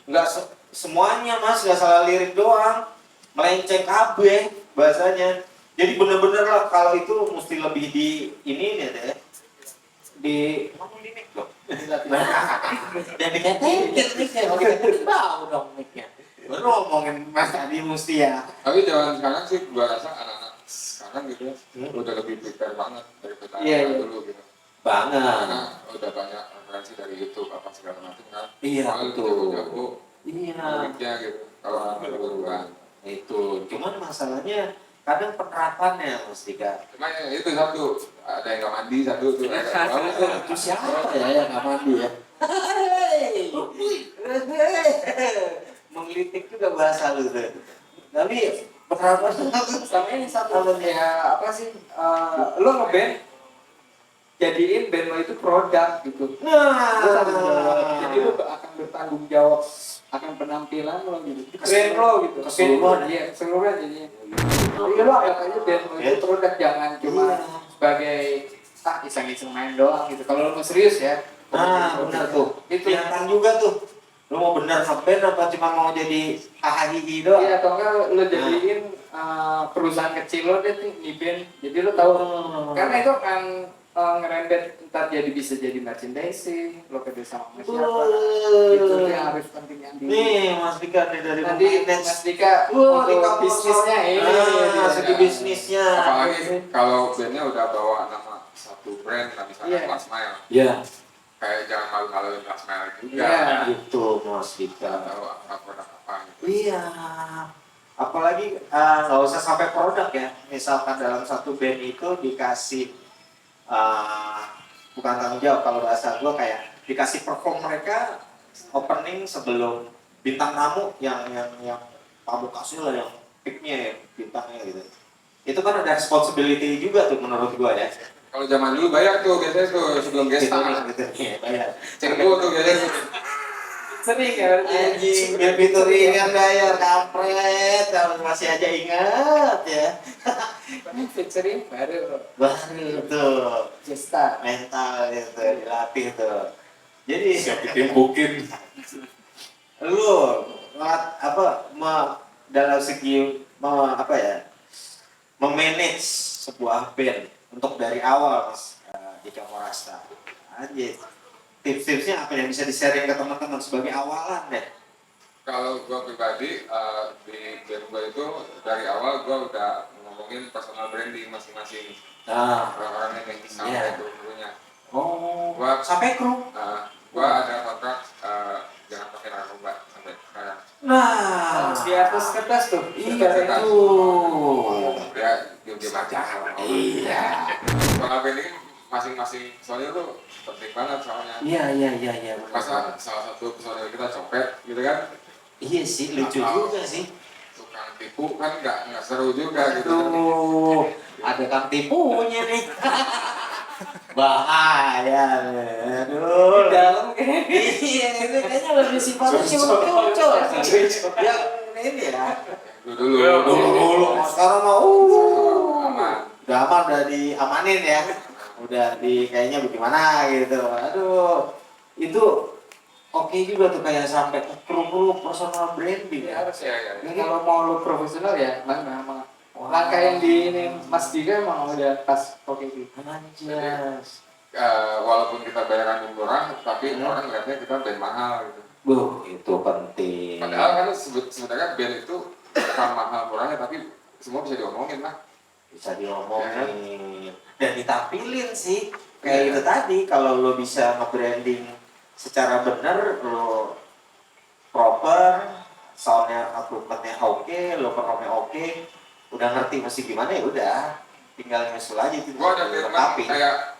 Nggak semuanya Mas, nggak salah lirik doang. Melenceng kabeh bahasanya. Jadi bener-bener lah kalau itu mesti lebih di ini ya deh. Di ngomong di mic dong. Dan diketin mic-nya. Bau dong mic-nya. Baru ngomongin Mas tadi mesti ya. Tapi zaman sekarang sih gua rasa anak-anak sekarang gitu ya udah lebih prepare banget daripada dulu gitu. Banget. Karena udah banyak referensi dari YouTube apa segala macam kan. Iya, betul. Jago Iya. liriknya gitu. Kalau dulu-duluan. Itu. Cuman masalahnya kadang penerapannya Mas Dika. Cuma ya, itu satu ada yang nggak mandi satu tuh. Itu siapa ya yang nggak mandi ya? Menggelitik juga bahasa lu tuh. Tapi penerapan Sama ini satu ya apa sih? Lo ngeband jadiin band lo itu produk gitu. Lo tanggung jawab. Jadi lo akan bertanggung jawab akan penampilan lo gitu. Band lo gitu. Keseluruhan. Iya, keseluruhan jadinya. Jadi lo anggap aja band lo itu produk, jangan cuma sebagai iseng-iseng main doang gitu. Kalau lo mau serius ya. benar tuh. Itu. Kelihatan juga tuh. Lu mau benar ngeband apa cuma mau jadi hahaha doang? Iya, atau enggak lo jadiin perusahaan kecil lo deh di band. Jadi lo tahu karena itu akan ngerembet ntar bisa jadi merchandising, lo kerja sama siapa. Itu yang harus penting yang Nih Mas Dika nih dari nanti Mas Dika untuk bisnisnya ini segi bisnisnya. Apalagi kalau bandnya udah bawa nama satu brand, misalnya Last Mile. Iya. Kayak jangan malu-maluin Last Mile juga. Iya. Gitu Mas Dika. Tahu apa produk apa gitu. Iya. Apalagi nggak usah sampai produk ya. Misalkan dalam satu band itu dikasih bukan tanggung jawab, kalau bahasa gue kayak dikasih perform mereka opening sebelum bintang tamu yang pamukasnya lah yang picknya ya bintangnya gitu. Itu kan ada responsibility juga tuh menurut gue ya. Kalau zaman dulu bayar tuh biasanya tuh sebelum guest star. Gitu, ya, bayar. Cenggu tuh biasanya. sering ya Anjing, biar Victorian bayar kampret, kalau masih aja ingat ya. featuring baru Baru tuh Jesta mental itu dilatih tuh. Jadi Siap ditimbukin. lu dalam segi memanage sebuah band untuk dari awal Mas di Kamorasta. Anjir. Tips-tipsnya apa yang bisa di-sharing ke teman-teman sebagai awalan deh? Kalau gua pribadi di band gua itu dari awal gua udah ngomongin personal branding masing-masing. Orang-orang yang sampai itu dulunya. Gua sampai kru. Gua ada kontrak jangan pakai narkoba sampai sekarang. Nah, di atas kertas tuh iya kertas. itu. Ya dia baca. Iya. Personal branding masing-masing soalnya tuh penting banget soalnya. Iya. Masa salah satu personil kita copet gitu kan? Iya sih, lucu juga sih. Tukang tipu kan nggak seru juga gitu. Aduh, ada kang tipunya nih. bahaya. Di Aduh. dalam kayak Iya, itu kayaknya lebih sifatnya cowok-cowok. Yang ini ya. Dulu. Sekarang mau Aman. udah aman, udah diamanin ya. Udah di kayaknya bagaimana gitu. Aduh. Itu oke juga tuh kayak sampai ke kru personal branding ya. harus ya. Ini kalau mau lo profesional ya, memang langkah yang di ini Mas Dika emang udah pas oke gitu. Anjas. Walaupun kita bayaran murah, tapi orang ngeliatnya kita band mahal gitu. Itu penting. Padahal kan sebenarnya band itu bukan mahal murahnya, tapi semua bisa diomongin lah. Bisa diomongin dan ditampilin sih. Kayak itu tadi, kalau lo bisa nge-branding secara bener, lo proper, soundnya, equipmentnya oke, lo performnya oke, udah ngerti mesti gimana ya udah, tinggal nyusul aja itu. Gua ada firman kayak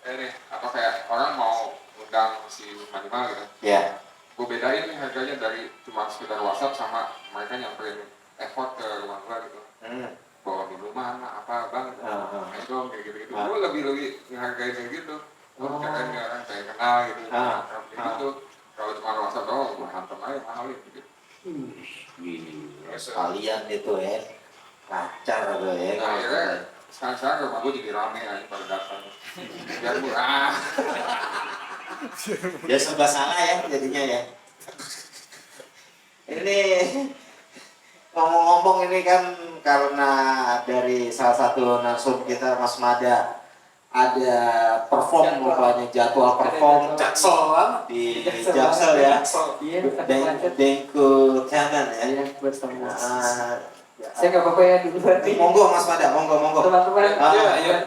ini kayak orang mau undang si Manimal gitu. Ya. Gue bedain nih harganya dari cuma sekedar WhatsApp sama mereka nyamperin effort ke rumah gua gitu. Bawa minuman apa bang, itu kayak gitu. Gue lebih ngehargain kayak gitu. Keren nih orang saya kenal gitu. Kayak gitu. Kalau cuma WhatsApp doang, gue hantam aja mahalin gitu. Kalian itu ya, lancar tuh ya. Nah, akhirnya sekarang rumah gue jadi rame aja pada datang. Biar murah. Ya serba salah ya jadinya ya. Ini ngomong-ngomong ini kan karena dari salah satu narsum kita Mas Mada ada perform rupanya, jadwal perform Jaksel di Jaksel ya. Iya, Dengku Tianan ya. iya bersama. Ya. Saya nggak apa-apa ya dulu berarti. Monggo Mas Mada, monggo. Teman-teman.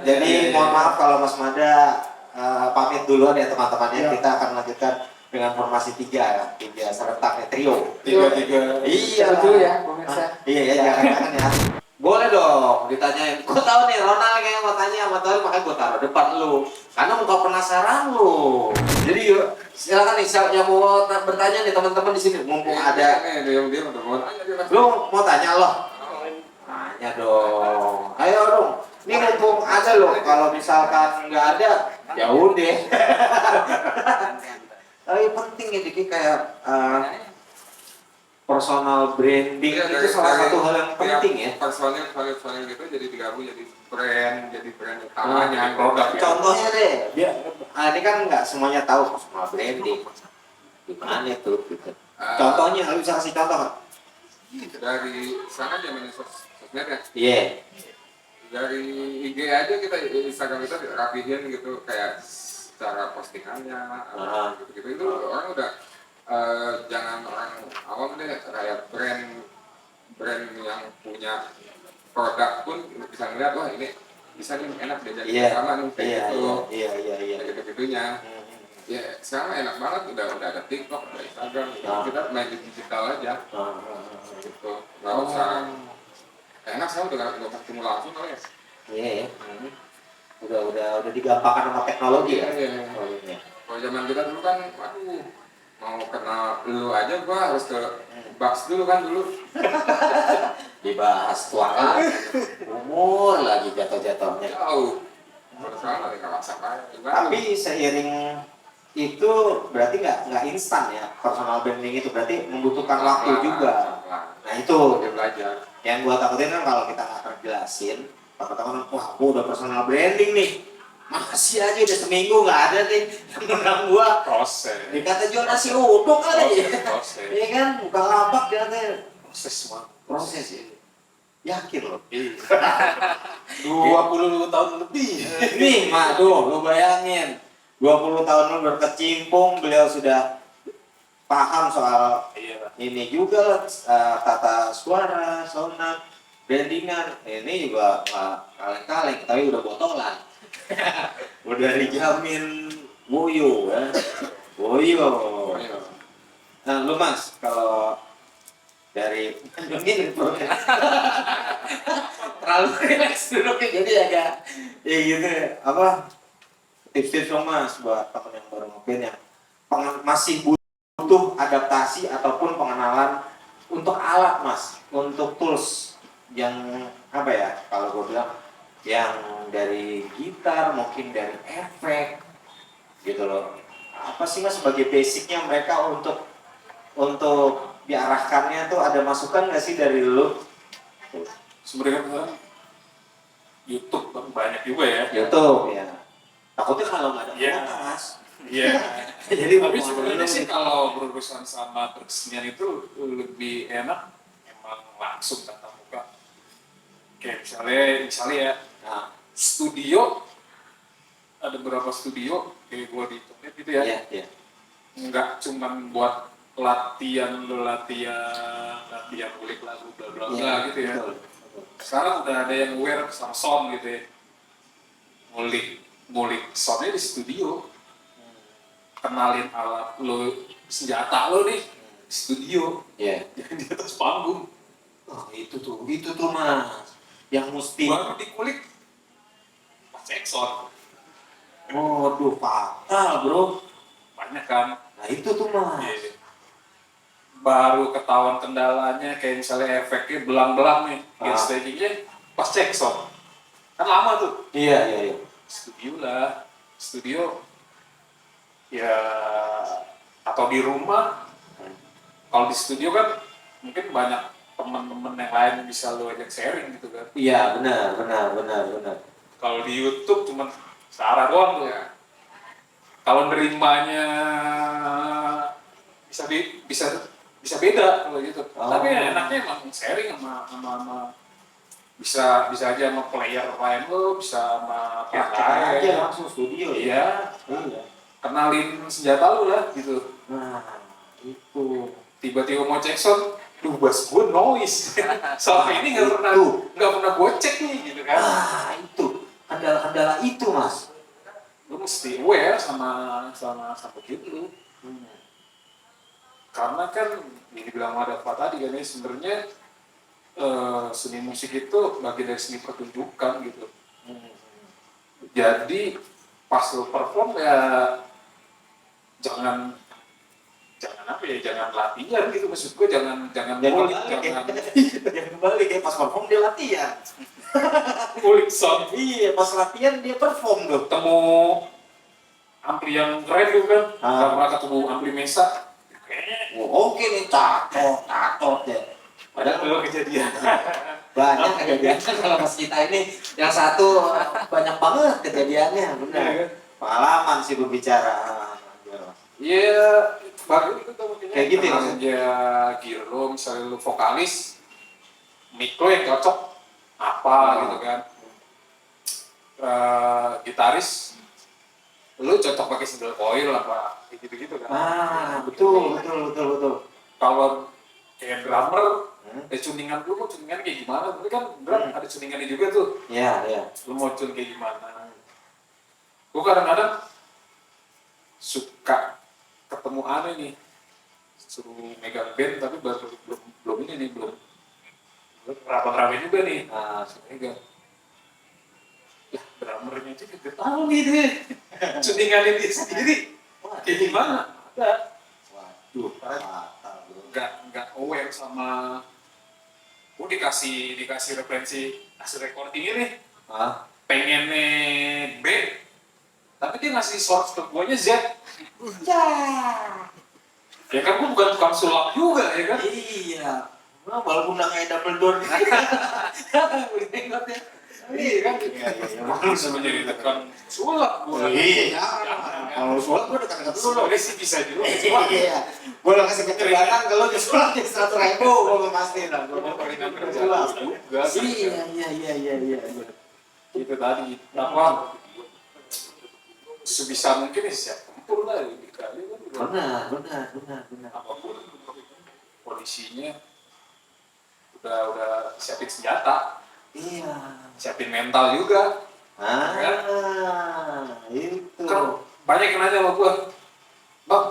Jadi mohon maaf kalau Mas Mada pamit duluan ya teman-temannya. Kita akan lanjutkan dengan formasi 3 ya, 3 serentak ya, trio. 3-3. Iya. Betul ya, pemirsa. Iya ya, jangan ya. Boleh dong ditanyain. Gue tahu nih Ronald kayaknya mau tanya sama Tori, makanya gue taruh depan lu. Karena muka penasaran lu. Jadi yuk, silakan nih siapa yang mau bertanya nih teman-teman di sini. Mumpung ada. Dia udah mau tanya dia. Lu mau tanya loh? Tanya dong. Ayo dong. Ini mumpung ada loh. Kalau misalkan nggak ada, ya udah. Tapi penting ya Diki kayak personal branding itu salah satu hal yang penting ya. Personal gitu jadi digabung jadi brand utamanya produk. Contohnya deh, ini kan nggak semuanya tahu personal branding. Gimana itu? Gitu. Contohnya, lu bisa kasih contoh nggak? Dari sana zaman sosmed ya. Iya. Dari IG aja kita Instagram kita rapihin gitu kayak cara postingannya gitu itu orang udah jangan orang awam deh kayak brand yang punya produk pun bisa ngeliat wah ini bisa nih enak diajak sama nih kayak gitu. Iya. Gitu-gitunya. Ya sekarang enak banget udah ada TikTok, ada Instagram, kita main di digital aja. Gitu. Nggak usah enak saya udah ketemu langsung kali ya. Iya. Udah digampangkan sama teknologi ya. Iya. Kalau zaman kita dulu kan, aduh, mau kenal lu aja gua harus ke Bucks dulu kan dulu. Dibahas tua kan, umur lagi jatuh-jatuhnya. Jauh. Kalau sekarang lagi nggak WhatsApp aja. Tapi seiring itu berarti nggak instan ya personal branding itu berarti membutuhkan waktu juga. Nah itu dia belajar. Yang gua takutin kan kalau kita nggak terjelasin, teman-teman wah gua udah personal branding nih. Masih aja udah seminggu nggak ada nih yang undang gua. Proses. Dikata jual nasi uduk kali. Proses. Iya kan, buka lapak dia teh. Proses semua. Proses ya. Yakin loh. 20 tahun lebih. Nih, Madu, lu bayangin 20 tahun lu berkecimpung, beliau sudah paham soal ini juga lah, tata suara, sound, brandingan. Ini juga nggak kaleng-kaleng, tapi udah botolan. Udah dijamin boyo ya. Boyo. Nah, lu Mas, kalau dari mungkin terlalu relax duduknya jadi agak ya gitu apa tips-tips dong Mas buat teman yang baru ngopi yang masih butuh adaptasi ataupun pengenalan untuk alat Mas, untuk tools yang apa ya kalau gue bilang yang dari gitar, mungkin dari efek, gitu loh. Apa sih mas sebagai basicnya mereka untuk diarahkannya tuh ada masukan nggak sih dari lu? Sebenarnya kan YouTube banyak juga ya. YouTube ya. Takutnya kalau nggak ada Iya. kuota mas. Iya. Jadi Tapi mau sebenarnya dulu sih gitu. kalau berurusan sama berkesenian itu lebih enak emang langsung tatap muka. Kayak misalnya ya Nah, studio, ada beberapa studio kayak gue di internet gitu ya. iya, iya. Nggak cuman buat latihan kulik lagu bla bla bla Iya, gitu ya. betul, betul. Sekarang udah ada yang aware sama sound gitu ya. Ngulik soundnya di studio, kenalin alat lo, senjata lo nih di studio, Iya. yang di atas panggung, Oh, itu tuh mas. Yang mesti. baru dikulik pas sound. Waduh, fatal bro. Banyak kan. Nah itu tuh mas. Iya. Baru ketahuan kendalanya kayak misalnya efeknya belang-belang nih, gain stagingnya pas cek sound. Kan lama tuh. Iya, iya, iya. Studio ya, atau di rumah. Kalau di studio kan mungkin banyak teman-teman yang lain bisa lo ajak sharing gitu kan. Iya, benar. Kalau di YouTube cuma searah doang tuh ya. Kalau nerimanya bisa beda kalau gitu. Oh. Tapi enaknya emang sharing sama bisa aja sama player lain lo, bisa sama pihak Pakai aja lain. langsung studio ya. Iya, Iya. kenalin senjata lu lah gitu. Nah, itu. Tiba-tiba mau cek sound, duh bass gue noise. Selama ini nggak pernah gue cek nih gitu kan. Ah, itu. Kendala-kendala itu mas. Lu mesti aware sama gitu. Karena kan yang dibilang ada apa tadi kan ya, sebenarnya seni musik itu bagian dari seni pertunjukan gitu. Jadi pas lu perform ya jangan latihan gitu, maksud gue jangan ngulik, Yang kembali kayak pas perform dia latihan. ngulik sound. Iya, pas latihan dia perform tuh. Ketemu ampli yang keren tuh kan, nggak pernah ketemu ampli Mesa. Oh, oke nih, tatot ya. Padahal Padahal kejadian. banyak kejadian kan kalau mas kita ini yang satu banyak banget kejadiannya, benar. Iya kan? Pengalaman sih berbicara. Iya, baru itu tuh mungkin Kayak gitu ya? ya gear lo, misalnya lo vokalis, mic lo yang cocok apa gitu kan. Gitaris, lo cocok pakai single coil apa gitu kan. Betul. Kalau kayak drummer, tuningan lu mau tuningan kayak gimana? Tapi kan drum ada tuningannya juga tuh. Iya. Lu mau tune kayak gimana? Gue kadang-kadang suka ketemu aneh nih, suruh megang band tapi belum rapat-rapat juga nih. Suruh megang. Lah, drummernya aja gak tahu nih deh. Tuningannya dia sendiri kayak gimana? Waduh, fatal bro. Nggak aware sama gue dikasih referensi hasil recording ini pengennya B tapi dia ngasih source ke guanya Z ya kan gue bukan tukang sulap juga ya kan. Iya. Nah, walaupun udah kayak double door. Iya kan. Iya. Bisa menjadi tukang sulap gue. Iya. Kalau sulap gue dekat-dekat dulu. Sebenarnya sih bisa juga. Iya. Gue udah kasih kecerdasan kalau disulap di 100.000 gue pasti lah. Gue mau pergi sulap. Iya. Itu tadi apa? Sebisa mungkin ya siap tempur lah lebih kali kan. Benar. Apapun kondisinya udah siapin senjata. Iya. Siapin mental juga. Itu. Kan banyak yang nanya sama gua, Bang,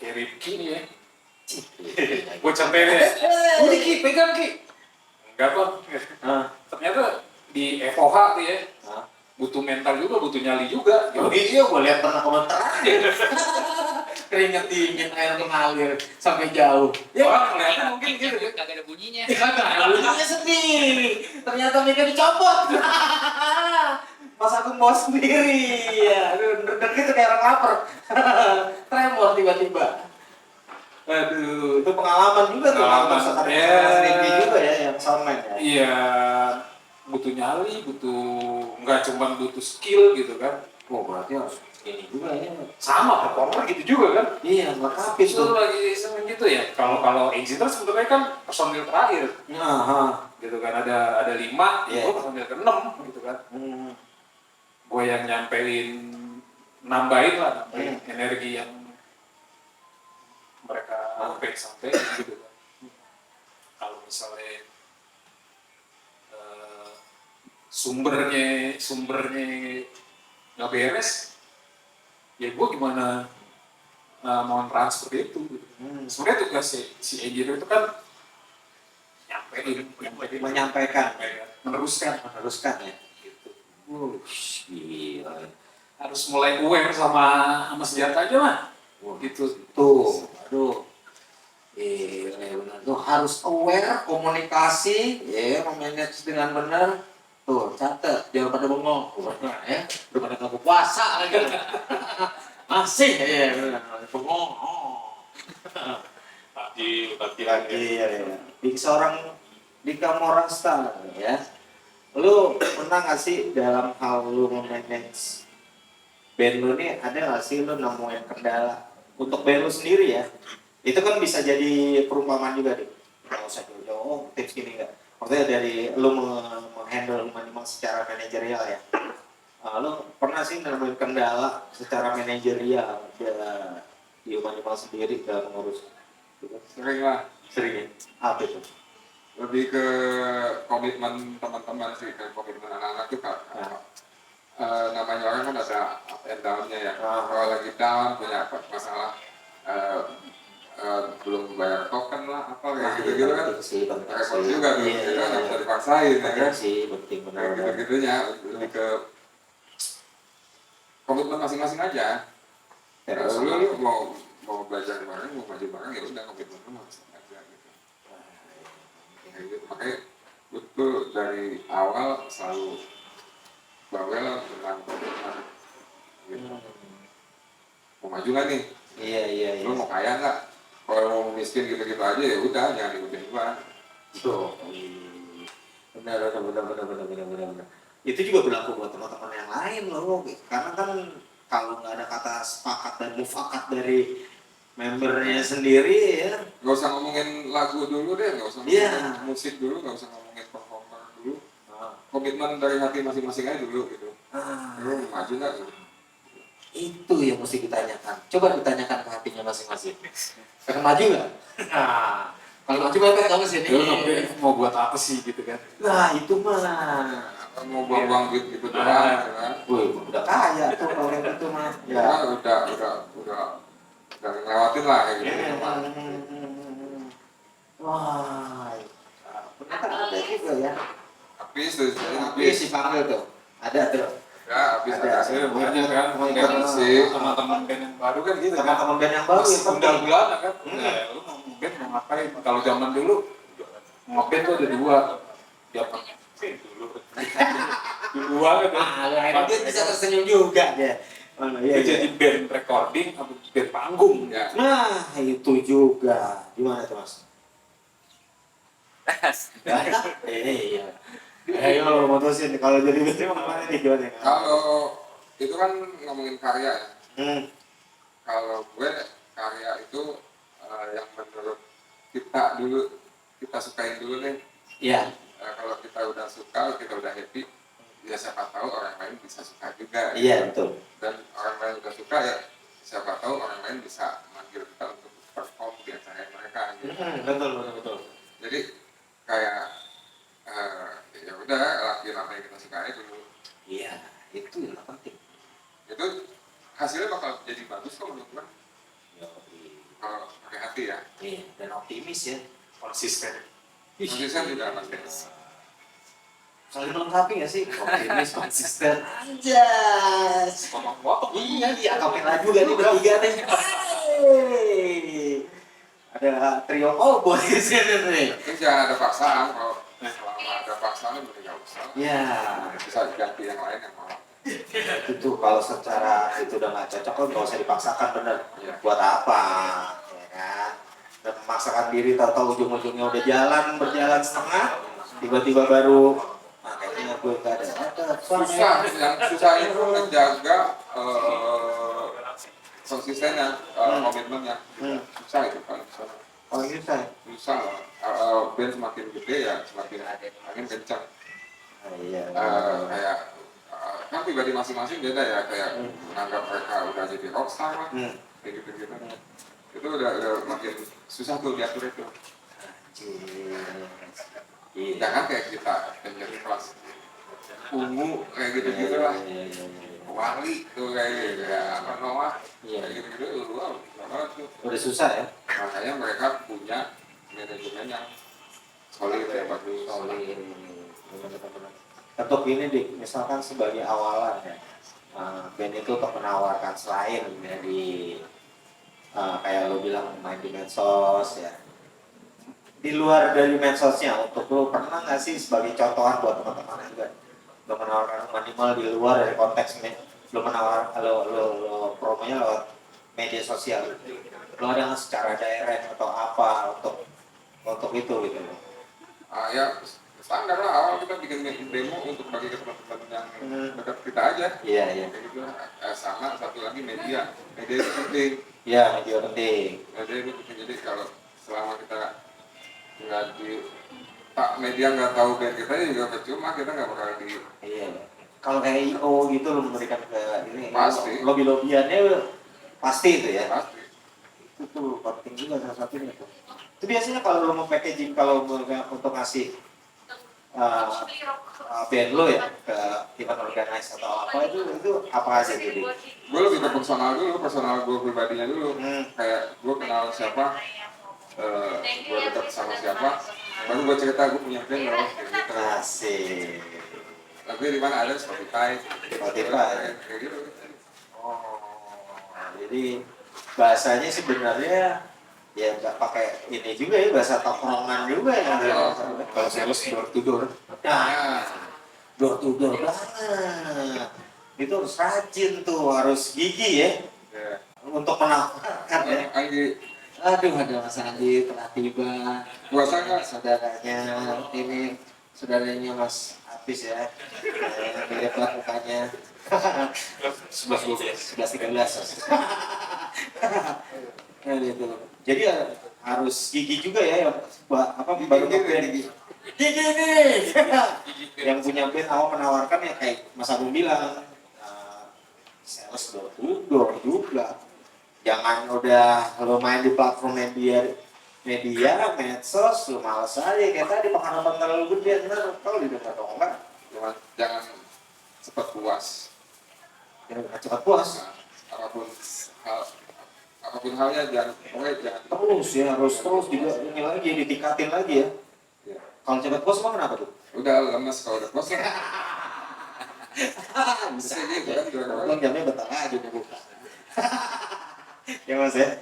kayak Rifki nih ya. Gua sampein ya. Udah Ki, pegang Ki. Enggak Bang. Ternyata di FOH tuh ya. Butuh mental juga, butuh nyali juga. Iya, gue lihat pernah komentar. keringet dingin, air mengalir sampai jauh. Ya Orang ngeliatnya mungkin gitu kan. Kagak ada bunyinya. bunyinya sedih. Ternyata mereka dicopot. Pas aku mau sendiri, ya, dan gitu kayak orang lapar. Tremor tiba-tiba. Aduh. Itu pengalaman juga tuh, Pengalaman, nonton sekarang ya. sendiri juga ya, yang soundman ya. Iya, butuh nyali, nggak cuma butuh skill gitu kan. Oh berarti harus ini juga ya. Sama performer gitu juga kan. Iya, lengkapi Itu tuh. lagi seneng gitu ya. Kalau engineer sebenarnya kan personil terakhir Nah, gitu kan, ada 5, Iya. gue personil ke-6 gitu kan. Gue yang nyampein, nambahin energi yang mereka sampai gitu kan. Kalau misalnya sumbernya nggak beres, ya gue gimana mau transfer itu gitu. Sebenarnya tugas si engineer itu kan menyampaikan, meneruskan ya. gitu. Gila. Harus mulai aware sama senjata aja mah. Gitu. Tuh, aduh. Benar tuh harus aware, komunikasi, ya, memanage dengan benar. Tuh, catat, jangan pada bengong, ya, udah pada nggak puasa lagi. Masih, ya, benar, bengong. Lagi, ya. Di seorang Dika Morasta, ya. Lu pernah nggak sih dalam hal lu memanage band lu nih, ada nggak sih lu nemuin kendala untuk band lu sendiri ya? Itu kan bisa jadi perumpamaan juga deh. Nggak usah jauh-jauh, tips gini nggak? Maksudnya dari lu menghandle minimal secara manajerial ya. Lu pernah sih nemuin kendala secara manajerial di minimal sendiri dalam mengurus? Sering lah, Sering ya? Apa itu? lebih ke komitmen teman-teman sih, ke komitmen anak-anak tuh kan. Namanya orang kan ada up and down-nya ya. Kalau lagi down punya masalah belum bayar token lah apa kayak gitu-gitu kan. Repot juga tuh, itu kan nggak bisa dipaksain ya kan. Penting Kayak benar. gitu-gitunya, lebih ke komitmen masing-masing aja. Lu mau belajar bareng, mau maju bareng, ya udah komitmen lu masing aja gitu. Kayak gitu. Makanya betul dari awal selalu bawel tentang komitmen gitu. Mau maju nggak nih? Iya. Lu mau kaya nggak? Kalau mau miskin gitu-gitu aja ya udah, jangan ikutin gua. Benar. Itu juga berlaku buat teman-teman yang lain loh. Karena kan kalau nggak ada kata sepakat dan mufakat dari membernya sendiri ya. Nggak usah ngomongin lagu dulu deh, nggak usah ngomongin musik dulu, nggak usah ngomongin performer dulu. Komitmen dari hati masing-masing aja dulu gitu. Lu mau maju nggak? Itu yang mesti ditanyakan. Coba ditanyakan ke hatinya masing-masing. Akan maju nggak? Nah, kalau maju apa kamu sini? Mau buat apa sih gitu kan? Nah itu mah. Mau buang-buang duit gitu doang, gitu kan? Wih, udah kaya tuh kalau yang itu mah. Ya udah ngelewatin lah kayak gitu. Wah, ternyata ada juga ya. Habis tuh, Habis si panggil tuh, ada tuh. Ya, habis ada. Banyak kan, teman-teman band yang baru kan gitu kan. Teman-teman band yang baru yang Undang gulana kan. Lu mau band mau ngapain? Kalau zaman dulu ngeband tuh ada 2. Tiap dulu. Dulu banget kan. Dia bisa tersenyum juga dia. Dia jadi band recording atau band panggung. Ya. Nah, itu juga. Gimana tuh, Mas? Iya. Ayo lo mutusin kalau jadi band gimana nih gimana? Kalau itu kan ngomongin karya ya. Kalau gue karya itu yang menurut kita sukain dulu nih. Iya. Kalau kita udah suka, kita udah happy, ya siapa tahu orang lain bisa suka juga. Iya, betul. Dan orang lain udah suka ya siapa tahu orang lain bisa manggil kita untuk perform di acara mereka gitu. Betul. Jadi kayak ya udah lakuin apa yang kita sukai dulu. Iya, itu yang penting. Itu hasilnya bakal jadi bagus kok menurut gue. Kalau pakai hati ya. Iya, dan optimis ya. Konsisten. Konsisten juga pasti. Saling melengkapi nggak sih? Optimis, konsisten. Anjas. Potong-potong. Iya, akapela juga nih bertiga nih. Ada trio cowboy di sini nih. Tapi jangan ada paksaan, kalau selama ada paksaan berarti nggak usah. Ya, Bisa ganti yang lain yang mau. itu tuh kalau secara itu udah nggak cocok kan nggak usah dipaksakan bener. Iya. Buat apa? Ya kan? Dan memaksakan diri tahu-tahu ujung-ujungnya udah berjalan setengah, tiba-tiba baru makanya gue nggak ada. Susah, yang susah itu menjaga konsistennya, komitmennya. Susah itu kan. Oh ini saya. Susah. Band semakin gede ya semakin kencang. Iya. Kayak kan pribadi masing-masing beda ya, kayak menganggap mereka udah jadi rockstar lah, kayak gitu-gitu. Itu udah makin susah tuh diatur itu. Jangan kayak kita jadi kelas ungu kayak gitu-gitu lah. Wali tuh kayak apa Noah, kayak gitu-gitu wow, banget tuh. Udah susah ya. Makanya mereka punya manajemen yang solid ya, bagus. Untuk ini misalkan sebagai awalan ya, band itu untuk menawarkan selain dari kayak lo bilang main di medsos ya, di luar dari medsosnya, untuk lo pernah nggak sih sebagai contohan buat teman-teman juga, lo menawarkan minimal di luar dari konteks lo menawarkan lo promonya lewat media sosial, lo ada nggak secara direct atau apa untuk itu gitu lo? Ya standar lah, awal kita bikin demo untuk bagi ke teman-teman yang dekat kita aja. Iya. Kayak gitu. Sama satu lagi media itu penting. Iya, media penting. Media itu penting, jadi kalau selama kita nggak media nggak tahu band kita juga percuma, kita nggak bakal di. Iya. Kalau kayak IO gitu lo memberikan ke ini, Pasti. lobby-lobbyannya pasti itu ya. Pasti. Itu tuh penting juga salah satunya tuh. Itu biasanya kalau lo mau packaging, kalau untuk ngasih band lo ya ke event organize atau apa itu apa aja jadi? Gue lebih ke personal gue pribadinya dulu. Kayak gue kenal siapa, gue dekat sama siapa, baru gue cerita gue punya band loh. Gitu. Asik. Tapi di mana ada Spotify. Kayak gitu. Oh, jadi bahasanya sebenarnya ya nggak pakai ini juga ya, bahasa tongkrongan juga ya. Kalau sales door to door. Nah, door to door banget. Itu harus rajin tuh, harus gigi ya untuk menawarkan ya. Anggi, Aduh, ada Mas Andi telah tiba. puasa nggak? Saudaranya Mas Apis ya. Mirip banget mukanya. 11-13. Nah, gitu. Jadi harus gigi juga ya, baru gigi nih. Yang punya band awal menawarkan ya kayak Mas Agung bilang, sales door juga. Jangan udah lo main di platform media, medsos, lo males aja kayak tadi pengharapan terlalu gede, bener kalau didengar dong enggak? Jangan cepat puas. Jangan cepat puas. Nah, apapun halnya jangan Terus ya, harus terus juga ini lagi, ditingkatin lagi ya. Ya. Kalau cepat puas emang kenapa tuh? Udah lemes kalau udah puas. Bisa gitu kan juga. Kalau jamnya bentar aja udah buka. Ya Mas ya.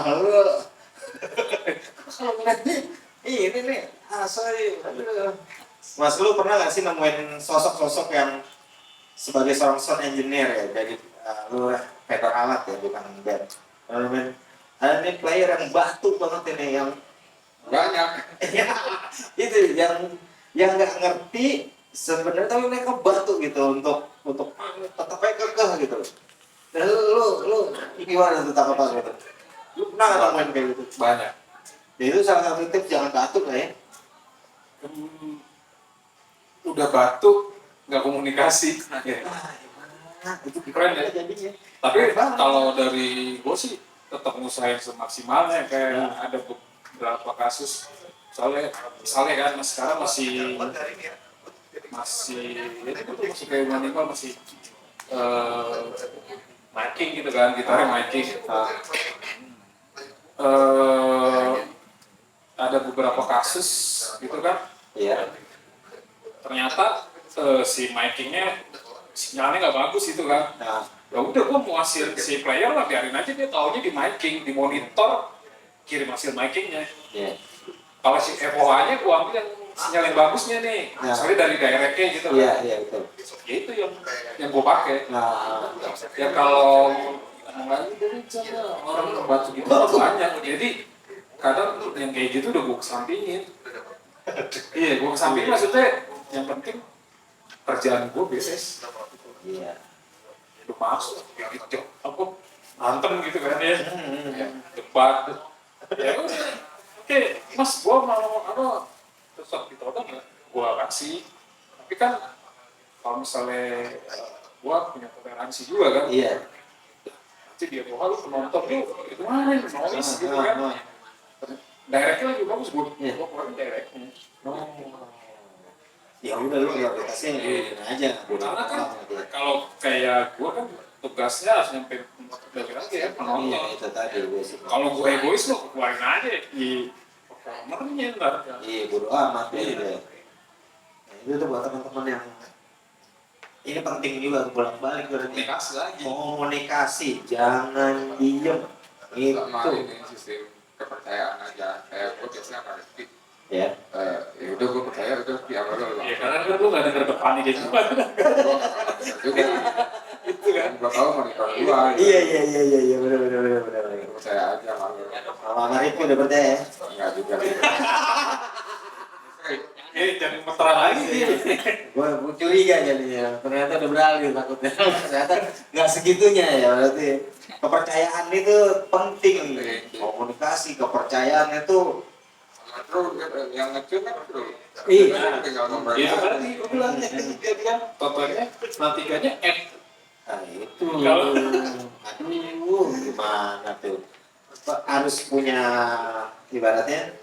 Lu kalau ngeliat ini nih, asli. Mas, lu pernah nggak sih nemuin sosok-sosok yang sebagai seorang sound engineer ya, dari lu vendor alat ya, bukan band. Ada nih player yang batu banget ini, yang Banyak. ya, itu yang nggak ngerti sebenarnya, tapi mereka batu gitu untuk tetap aja kekeh gitu. Dan lu gimana tuh tanggapan gitu? Lu pernah nggak nemuin kayak gitu? Banyak. Ya itu salah satu tips, jangan batu lah ya. Udah batuk, nggak komunikasi. Ya. Itu Keren ya? jadinya. Tapi kalau dari gue sih tetap ngusahain semaksimalnya, kayak ada beberapa kasus. Misalnya kan sekarang masih kayak minimal masih miking gitu kan, gitarnya miking. Ada beberapa kasus gitu kan, Iya. ternyata si mikingnya sinyalnya nggak bagus itu kan. Nah, Ya udah gue mau hasil si player lah, biarin aja dia taunya di miking, di monitor, kirim hasil mikingnya. ya. Kalau si FOH-nya gue ambil yang sinyal yang bagusnya nih, Nah. misalnya dari direct-nya gitu kan. Iya betul. Ya itu yang gue pakai. Nah, Ya kalau lagi dari cara orang ngebantu gitu banyak, jadi kadang yang kayak gitu udah gue kesampingin. Iya, gue kesampingin maksudnya yang penting kerjaan gue beres. iya. Udah masuk, kayak gitu, aku antem gitu kan ya, debat. Ya udah, oke, mas gue mau apa, tetap ditodong ya, gue kasih. Tapi kan kalau misalnya gue punya toleransi juga kan, Iya. nanti dia bawa lu penonton lu itu mana noise gitu kan. Directnya lagi bagus, gue keluarin directnya. Ya udah lu prioritasnya ngikutin aja. Karena kan kalau kayak gue kan tugasnya harus nyampe dari lagi ya Iya penonton. itu tadi basic. Kalau gue egois lo keluarin aja di performernya ntar. Iya bodo amat ya udah. Nah, itu tuh buat teman-teman yang ini penting juga bolak-balik berarti. Komunikasi lagi. Komunikasi, jangan diem. Sama Itu. ini sistem kepercayaan aja. Kayak gue biasanya sama Rizky. Ya. Ya udah gue percaya udah di awal lo. Iya karena kan lu nggak denger depannya dia juga. Juga. Itu kan. Gue tahu monitor gua. Iya benar. Percaya aja sama lo. Mama Marif udah percaya ya? Enggak juga. Jangan meteran lagi dia. Gue curiga jadinya, ternyata udah beralih takutnya. Ternyata nggak segitunya ya berarti. Kepercayaan itu penting. Komunikasi, kepercayaan itu. Terus yang ngecil kan terus. Iya. Tinggal nomor. Itu tadi gue bilang dia kan totalnya nantikannya F. Nah itu. Kalau- Aduh, gimana tuh? Harus punya ibaratnya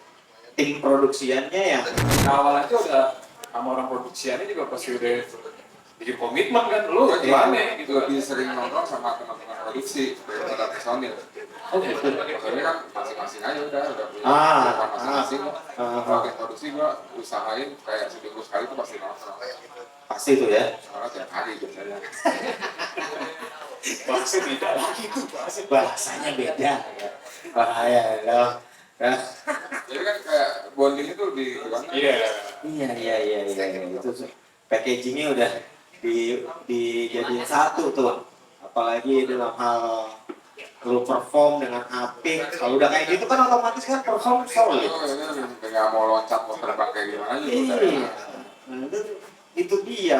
tim produksiannya yang Awal aja udah sama orang produksiannya juga pasti udah bikin komitmen kan lu gimana gitu. Lebih sering nongkrong sama teman-teman produksi daripada personil. oh gitu. Maksudnya kan masing-masing aja udah punya Ah, kehidupan masing-masing. ah. Bagian produksi gua usahain kayak seminggu sekali tuh pasti nongkrong. Pasti tuh ya. Soalnya tiap hari biasanya. Bahasa tidak lagi tuh bahasa. Bahasanya beda ya. Bahaya loh. Nah, Jadi kan kayak bonding itu di mana? Iya. iya itu tuh. Packagingnya udah dijadiin satu tuh. Apalagi dalam hal lu perform dengan apik. Kalau udah kayak gitu kan otomatis kan perform solid. Oh, ini nggak mau loncat mau terbang kayak gimana juga udah. Iya. Nah, itu dia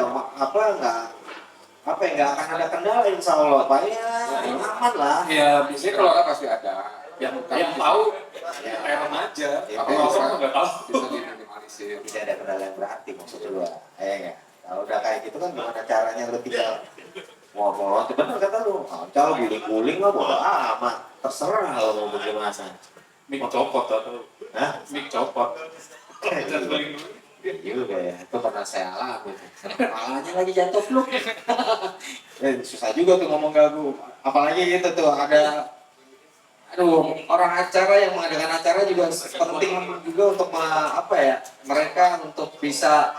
nggak akan ada kendala insya Allah Pak ya aman lah. Ya biasanya kalau Kalau pasti ada. yang tahu Aaron aja. Ya, Kalau orang nggak tahu. Bisa diminimalisir. Tidak ada kendala yang berarti maksud gua. Ya. Kalau udah kayak gitu kan gimana caranya lu tinggal ngomong, bener kata lu, kalau guling-guling lah bodo amat, terserah lo mau bagaimana. Mik copot atau Hah? mik copot. Jangan beli dulu. Juga ya, itu pernah saya alami. Kepalanya lagi jatuh lu. Susah juga tuh ngomong gagu. Apalagi gitu tuh ada, orang acara yang mengadakan acara juga penting juga untuk mereka untuk bisa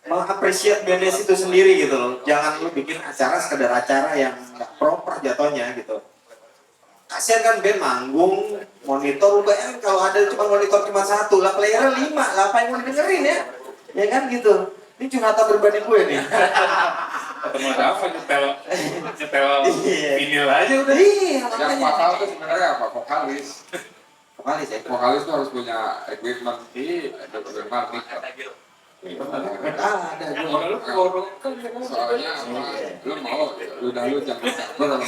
mengapresiasi bandnya itu sendiri gitu loh. Jangan lu bikin acara sekedar acara yang nggak proper jatuhnya gitu. Kasian kan band manggung, monitor bayangin kalau ada monitor cuma satu, lah playernya 5, lah apa yang mau dengerin ya? Ya kan gitu. Ini curhatan berbanding gue nih. Ketemu ada apa nyetel Iya. vinyl aja udah. Iya, Yang makanya. fatal tuh sebenarnya apa? Vokalis. Vokalis ya? Vokalis tuh harus punya equipment. Iya. Benar mic. Ada Kalau juga. lu borong kan Soalnya lu mau lu jangan campur sama orang.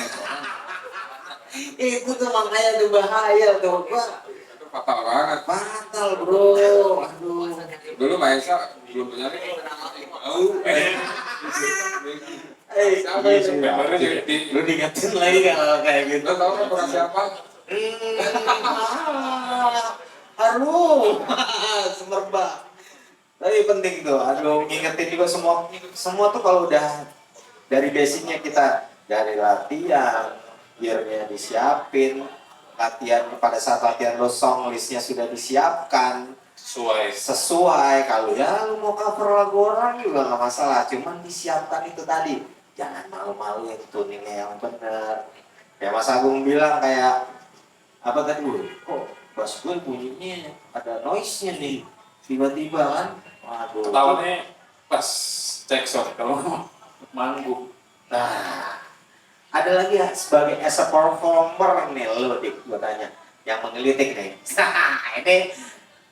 Itu tuh makanya tuh bahaya tuh. Gua Itu fatal banget. batal bro. Aduh. Dulu Maesa belum punya mic. Siapa Iya itu? sih, Membernya jadi lu diingetin lagi kalau kayak gitu. Lu tahu kan orang siapa? Aduh, semerbak. Tapi penting tuh, ngingetin juga semua tuh kalau udah dari basicnya kita dari latihan, gearnya disiapin, latihan pada saat latihan lo song listnya sudah disiapkan, sesuai. Kalau ya lu mau cover lagu orang juga nggak masalah, cuman disiapkan itu tadi, jangan malu-maluin tuningnya yang bener. Kayak Mas Agung bilang kayak apa tadi, kok bass gue bunyinya ada noise-nya nih tiba-tiba kan, waduh. Ketawanya pas cek sound kalau manggung. Nah, ada lagi ya sebagai as a performer nih lo dik, gue tanya yang menggelitik nih. Ini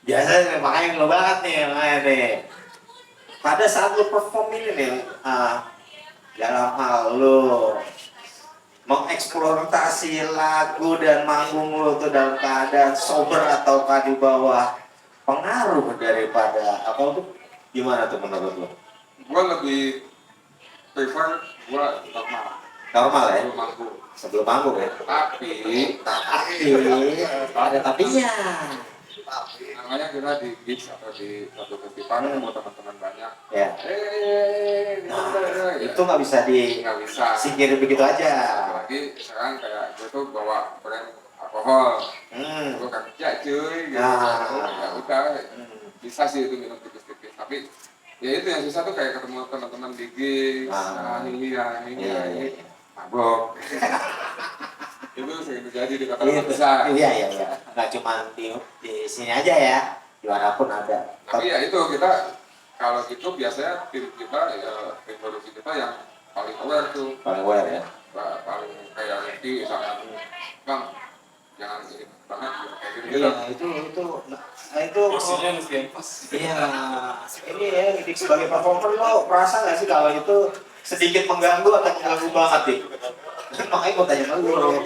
biasanya makanya lo banget nih, makanya nih. Pada saat lo perform ini nih, dalam hal lo mengeksploitasi lagu dan manggung lo tuh dalam keadaan sober ataukah di bawah pengaruh daripada apa tuh, gimana tuh menurut lo? Gue lebih prefer gue Normal ya? sebelum manggung. Sebelum manggung ya? Tapi ada tapinya. Namanya kita di gigs atau di satu festival ketemu teman-teman banyak. Ya. Itu nggak bisa nggak bisa. singkirin begitu aja. Apalagi sekarang kayak gue tuh bawa brand alkohol. Gue kan ya cuy, gitu. Ya udah, bisa sih itu minum tipis-tipis. Tapi ya itu yang susah tuh kayak ketemu teman-teman di gigs, ini, mabok. Itu sering terjadi di kota besar. Iya. Nggak cuma di sini aja ya, dimanapun ada. Tapi ya itu kita kalau gitu biasanya tim kita ya tim produksi kita yang paling aware tuh, Paling aware ya. paling kayak ngerti misalnya bang jangan ini banget kayak gitu Iya, itu Posisinya mesti yang pas. iya, ini ya Dik, sebagai performer lo merasa nggak sih kalau itu sedikit mengganggu atau mengganggu banget nih? Makanya mau tanya sama lu,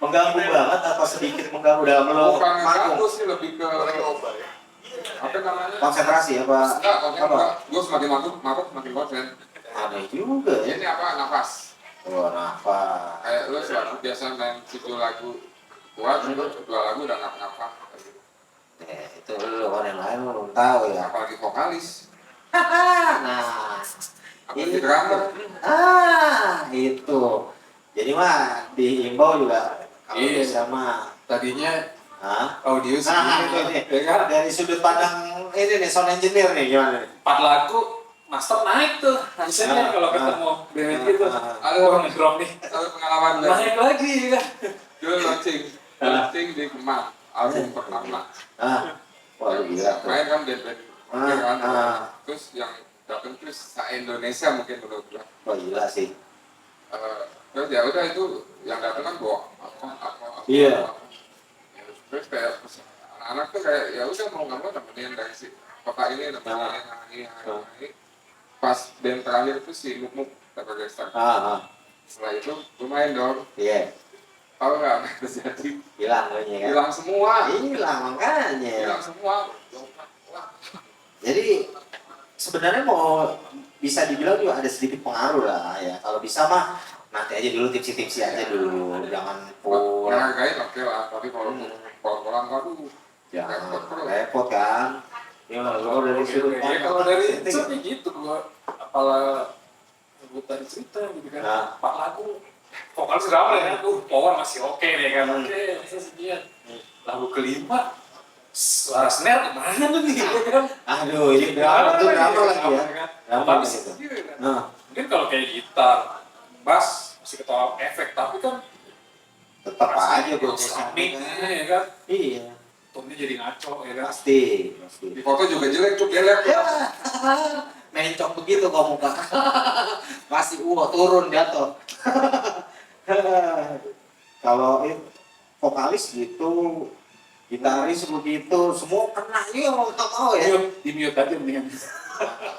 mengganggu banget atau sedikit mengganggu dalam lo bukan manggung? aku sih lebih ke apa namanya Konsentrasi apa? enggak konsen gue semakin mabuk semakin konsen. Aneh juga ya. Ini apa nafas Wah, nafas. kayak lo selalu biasa main situ lagu kuat terus dua lagu udah nafas gitu. Itu lo kan yang lain lo belum tahu ya. Apalagi vokalis Nah, apalagi drummer itu. Jadi mah diimbau juga kalau Iya. bisa mah. Tadinya Hah? audio Nah, itu segini, nih. ya kan? Dari sudut pandang ini nih sound engineer nih gimana nih? 4 lagu, master naik tuh. Biasanya kalau ketemu band gitu. Wah, ngedrop nih. ada pengalaman Naik lagi kan. dulu launching di Kemang album pertama Wah, lu gila tuh. main kan band-band oke kan terus yang datang terus se-Indonesia mungkin menurut gua. Wah, gila sih. Terus ya udah itu yang datang kan bawa apa. Iya. Ya, terus kayak anak-anak tuh kayak ya udah mau nggak mau nemenin dari si kota ini nemenin ini. Pas band terakhir tuh si Muk sebagai star. Setelah itu lumayan dong. Iya. Tahu nggak apa yang terjadi? Hilang lo nya kan? Hilang semua. Hilang makanya. Hilang semua. Jadi sebenarnya mau bisa dibilang juga ada sedikit pengaruh lah ya. Kalau bisa mah nanti aja dulu tipsi-tipsi aja dulu, jangan full. Menghargai oke lah, tapi kalau pulang aduh Jangan repot kan. Ya kalau dari sudut Ya kalau dari itu gitu gua apalah sebutan cerita gitu kan. 4 lagu vokal drama ya, power masih oke nih kan. Oke, bisa sekian. Lagu kelima suara snare kemana tuh nih kan? Aduh, ini drama tuh drama lagi ya. Drama Tapi gitu. kan. Mungkin kalau kayak gitar, bass masih ketawa efek, tapi kan Tetap aja gue strumming ya kan. Iya. Tone jadi ngaco ya kan. Pasti. di foto juga jelek cuk jelek. Ya, mencong begitu kok muka. Masih turun jatuh. Kalau vokalis gitu, gitaris begitu, semua kena juga mau nggak mau ya. Di mute aja mendingan.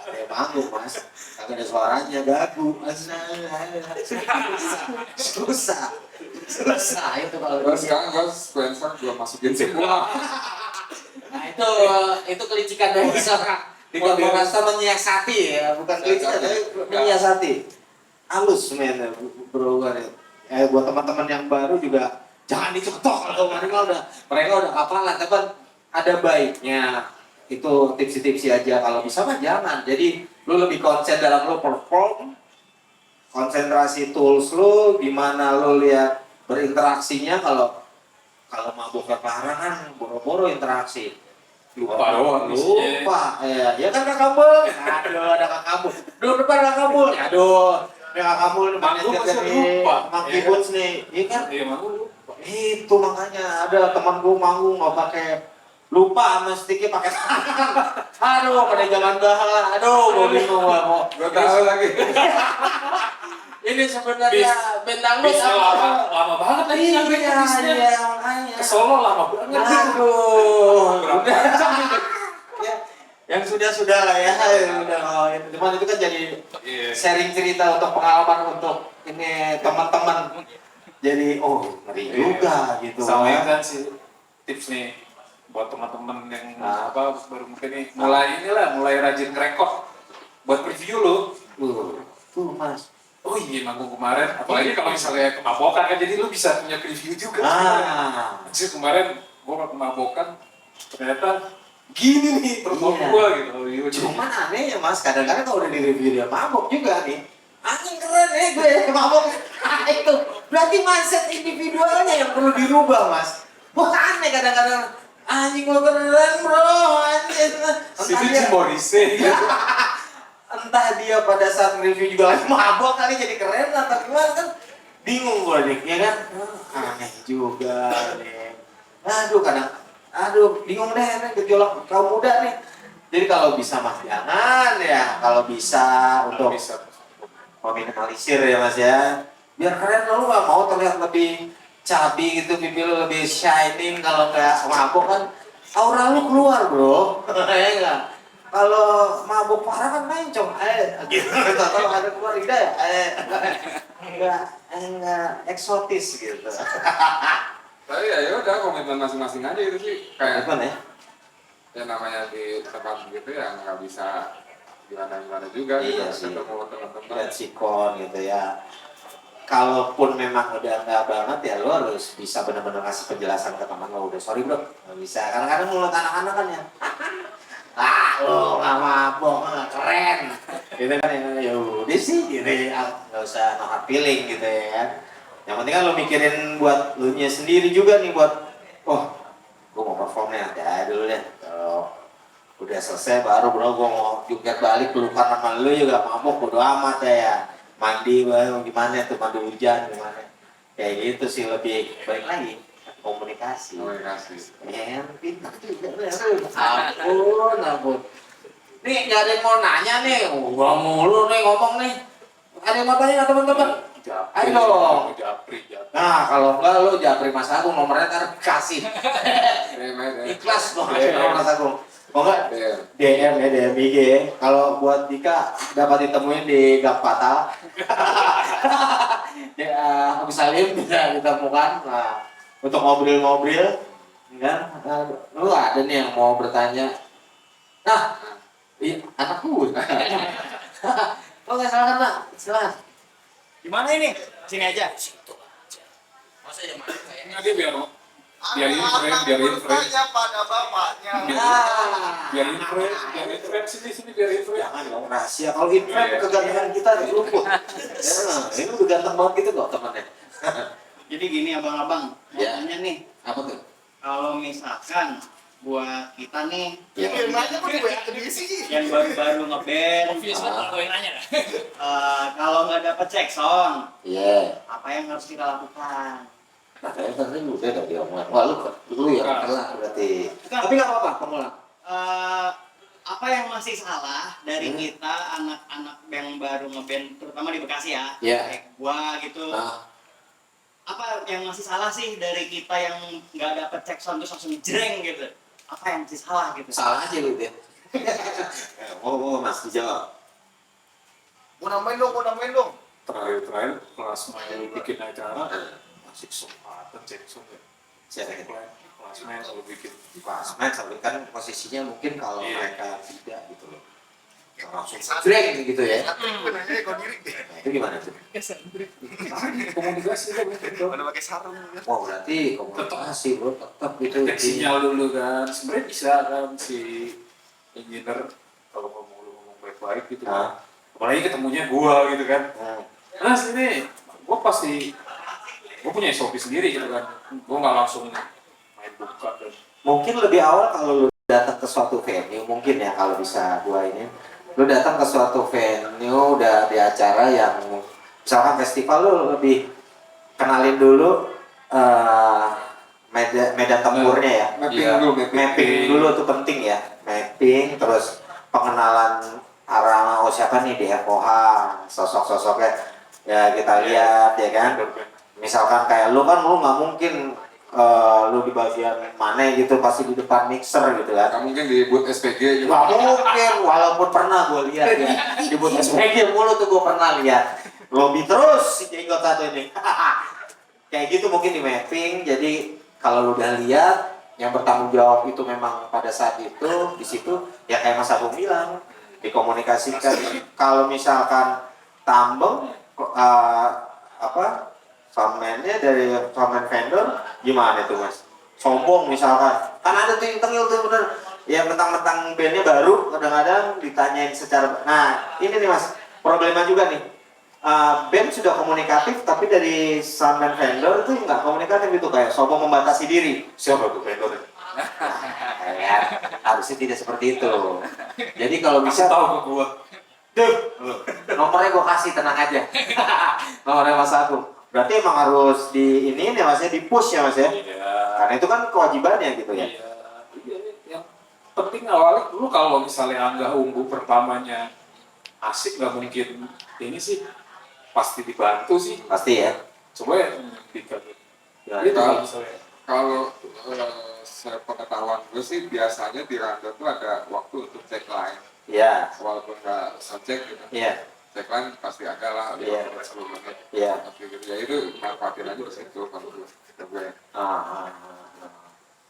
Ya manggung mas, kagak ada suaranya gagu. Susah itu kalau Terus sekarang gue sequencer gue masukin semua. Nah itu kelicikan dari seorang Dika merasa menyiasati ya, bukan kelicikan tapi menyiasati. Halus men bro gue. Buat teman-teman yang baru juga jangan dicetok kalau mereka udah kapalan, tapi ada baiknya itu tipsi-tipsi aja kalau bisa mah jangan. Jadi lu lebih konsen dalam lu perform, konsentrasi tools lu, gimana lu lihat berinteraksinya. Kalau mabuk parah kan boro-boro interaksi. lupa doang isinya. Lupa, ya kan Kak Kabul. Aduh, ada Kak Kabul. Duh, depan Kak Kabul. Aduh, ini Kak Kabul Manggung masih lupa. Monkey Iya kan? Boots nih, iya kan? Iya, manggung lupa. Itu makanya ada teman gue manggung nggak pakai, lupa sama sticknya pakai tangan. Aduh, pada zaman dahulu. Aduh, gue bingung mau. Gue tahu lagi. Ini sebenarnya bintang lu Bisnya lama banget lagi nyampe ke bisnya. Iya, makanya. Ke Solo lama banget. Aduh, Berapa udah. jam itu? Ya, yang sudah lah ya, udah itu. Cuman itu kan jadi Iya. sharing cerita untuk pengalaman untuk ini teman-teman. Jadi ngeri juga gitu. Sama itu kan sih tips nih buat teman-teman yang baru mungkin nih mulai rajin ngerekord buat preview lo. Tuh Mas. Oh iya, manggung kemarin, apalagi kalau misalnya kemabokan kan, jadi lu bisa punya preview juga. Jadi kemarin gua kemabokan, ternyata gini nih perform gua gitu. Cuman aneh ya Mas, kadang-kadang kalau udah di review dia mabok juga nih. Anjing keren gue mabok. Itu berarti mindset individualnya yang perlu dirubah Mas. Wah aneh kadang-kadang. Anjing lo keren bro, anjing. Itu Jim Morrissey gitu. Entah dia pada saat review juga lagi mabok kali jadi keren atau gimana kan bingung gue nih, ya kan? Aneh juga nih. Aduh bingung deh nih gejolak kaum muda nih. Jadi kalau bisa Mas jangan ya, kalau bisa untuk meminimalisir ya Mas ya. Biar keren lu nggak mau terlihat lebih cabi gitu, pipi lu lebih shining. Kalau nggak mabok kan aura lu keluar bro, ya enggak? Kalau mabuk parah kan mencong, gitu. Kalau ada keluar ide, enggak eksotis gitu. Tapi ya udah komitmen masing-masing aja itu sih. Kayak Gimana ya? ya namanya di tempat gitu ya nggak bisa gimana juga. Iya gitu. sih. Ketemu teman-teman. Lihat sikon gitu ya. Kalaupun memang udah nggak banget ya lo harus bisa benar-benar ngasih penjelasan ke teman lo. Udah sorry bro, nggak bisa. Kadang-kadang mulut anak-anak kan ya. Lo nggak mabok, nggak keren. Gitu kan ya udah sih gitu ya. Nggak usah no hard feeling gitu ya. Yang penting kan lo mikirin buat lo nya sendiri juga nih buat, gue mau perform nih, hati dulu deh. Kalau udah selesai baru bro gue mau jungkir balik pelukan sama lo juga mabok bodo amat ya. Mandi gimana tuh, mandi hujan gimana. Kayak gitu sih lebih baik lagi. Komunikasi. Pintar juga. Ampun. Nih gak ada yang mau nanya nih. Gua mulu nih ngomong nih. Ada yang mau tanya nggak teman-teman? Ayo dong. Japri. Nah kalau enggak lo Japri Mas Agung nomornya ntar kasih. Ikhlas dong nomor Mas Agung. Oh enggak? DM ya, DM IG. Kalau buat Dika dapat ditemuin di Gang Fatal. Ya, Agus Salim bisa ditemukan. Nah, untuk ngobrol-ngobrol, kan? Lu ada nih yang mau bertanya? Nah, iya, anakku. Oh nggak salah kan, Nak? Silakan. Gimana ini? Sini aja. Situ aja. Masa yang mana kayak? Nggak dia biarin friend. Pada bapaknya. Biarin friend sini biarin friend. Jangan dong rahasia. Kalau invent kegantengan kita luput. Ya, ini udah ganteng banget gitu kok temannya. Jadi gini abang-abang, mau Ya. tanya nih, Apa tuh? kalau misalkan buat kita nih Ya. yang baru-baru ngeband, kalau nggak dapet cek sound, Iya. apa yang harus kita lakukan? Nah, kayaknya tadi udah gak diomongin. Wah, lu yang kalah berarti. Tapi nggak apa-apa, pengulang. Apa yang masih salah dari kita anak-anak yang baru ngeband, terutama di Bekasi ya, Iya. kayak gua gitu. Nah, Apa yang masih salah sih dari kita yang nggak dapet cek sound terus langsung jreng gitu? Apa yang masih salah gitu? salah aja lu dia. Mas dijawab. Mau nambahin dong. Terakhir kelas main bikin acara masih kesempatan cek sound ya. Cek. Kelas main selalu bikin. Pas main sampai kan posisinya mungkin kalau Iya. mereka tidak gitu loh. Langsung jreng gitu ya. Nanya kau diri. Nah, itu gimana tuh? Komunikasi kan gitu. Mana pakai sarung kan? Wah, berarti komunikasi bro, tetap gitu. Cek sinyal dulu kan. Sebenarnya bisa kan si engineer kalau ngomong baik-baik gitu kan. Apalagi ketemunya gua gitu kan. Nah sini gua pasti gua punya SOP sendiri gitu kan. Gua nggak langsung main buka dan Mungkin lebih awal kalau lu datang ke suatu venue mungkin ya kalau bisa gua ini, lu datang ke suatu venue udah di acara yang misalkan festival, lu lebih kenalin dulu medan tempurnya ya. Mapping dulu tuh penting ya. Mapping, terus pengenalan arah siapa nih di FOH, sosok-sosoknya ya kita lihat ya kan. Misalkan kayak lu kan, lu nggak mungkin lu di bagian mana gitu, pasti di depan mixer gitu kan. Nggak mungkin di booth SPG juga. Nggak mungkin, walaupun pernah gue lihat ya di booth SPG mulu tuh gue pernah lihat. Lobby terus si jenggot satu ini. Kayak gitu mungkin di mapping. Jadi kalau lu udah lihat yang bertanggung jawab itu memang pada saat itu di situ ya kayak Mas Agung bilang, dikomunikasikan. Kalau misalkan tambeng soundman-nya dari soundman vendor gimana tuh Mas? Sombong misalkan, kan ada tuh yang tengil tuh bener, ya mentang-mentang bandnya baru kadang-kadang ditanyain secara, nah ini nih Mas, problema juga nih, band sudah komunikatif tapi dari soundman vendor itu nggak komunikatif, itu kayak sombong membatasi diri, siapa tuh vendornya? Nah, ya, harusnya tidak seperti itu. Jadi kalau bisa tahu ke gua. Nomornya gua kasih, tenang aja. Nomornya Mas Agung. Berarti emang harus di ini ya Mas ya, di push ya Mas ya. Iya. Karena itu kan kewajibannya gitu ya. Iya. Yang penting awalnya dulu kalau misalnya Angga Ungu pertamanya asik, nggak mungkin ini sih, pasti dibantu sih. Pasti ya. Coba ya membuktikan. Ya, Itu kalau- kalau misalnya. Kalau sepengetahuan gue sih biasanya di rundown tuh ada waktu untuk cek line. Iya. Walaupun nggak soundcheck gitu. Iya. Cek line pasti ada lah, Iya. 10 menit. Iya. Tapi gitu. Ya itu manfaatin aja di situ kalau gue.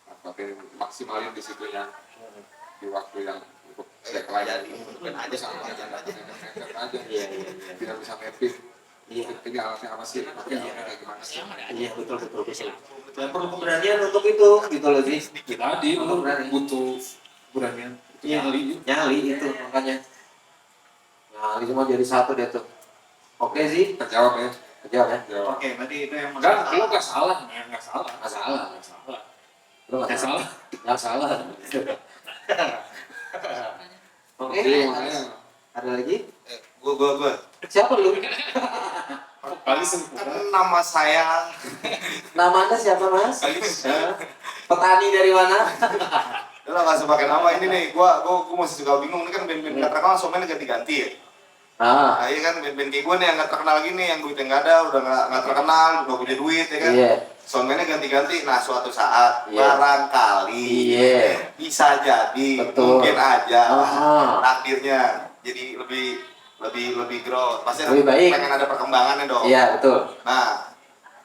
Manfaatin, maksimalin di situnya di waktu yang untuk cek line. Terus aja. Iya. Tidak bisa mapping. Iya. Ini alatnya apa sih? Pakai alatnya kayak gimana sih? Iya, betul. Dan perlu keberanian untuk itu gitu loh sih. Tadi lu butuh keberanian. Iya. Nyali. Nyali itu makanya. Nyali semua jadi satu deh tuh. Oke sih. Terjawab ya. Kejawab ya. Jawab. Oke, berarti itu yang Enggak, lu nggak salah, nggak salah. Nggak salah. Nggak salah. Lu nggak Nggak salah. salah. Nggak salah. Oke. Jadi makanya Ada lagi? Gue. Siapa lu? Kali sih. Kan nama saya Nama Anda siapa Mas? Hah? Petani dari mana? Udah nggak usah pakai nama ini nih. Gua masih suka bingung. Ini kan band-band nggak terkenal, soalnya ganti-ganti ya. Ah, Nah iya kan band-band kayak gue nih yang nggak terkenal gini, yang duitnya nggak ada, udah nggak terkenal, nggak punya duit ya kan. iya. Soundman-nya ganti-ganti. Nah suatu saat Iya. barangkali Iya. bisa jadi, Betul. mungkin aja Ah. takdirnya jadi lebih growth. Pasti Lebih baik. pengen ada perkembangannya dong. Iya, betul. Nah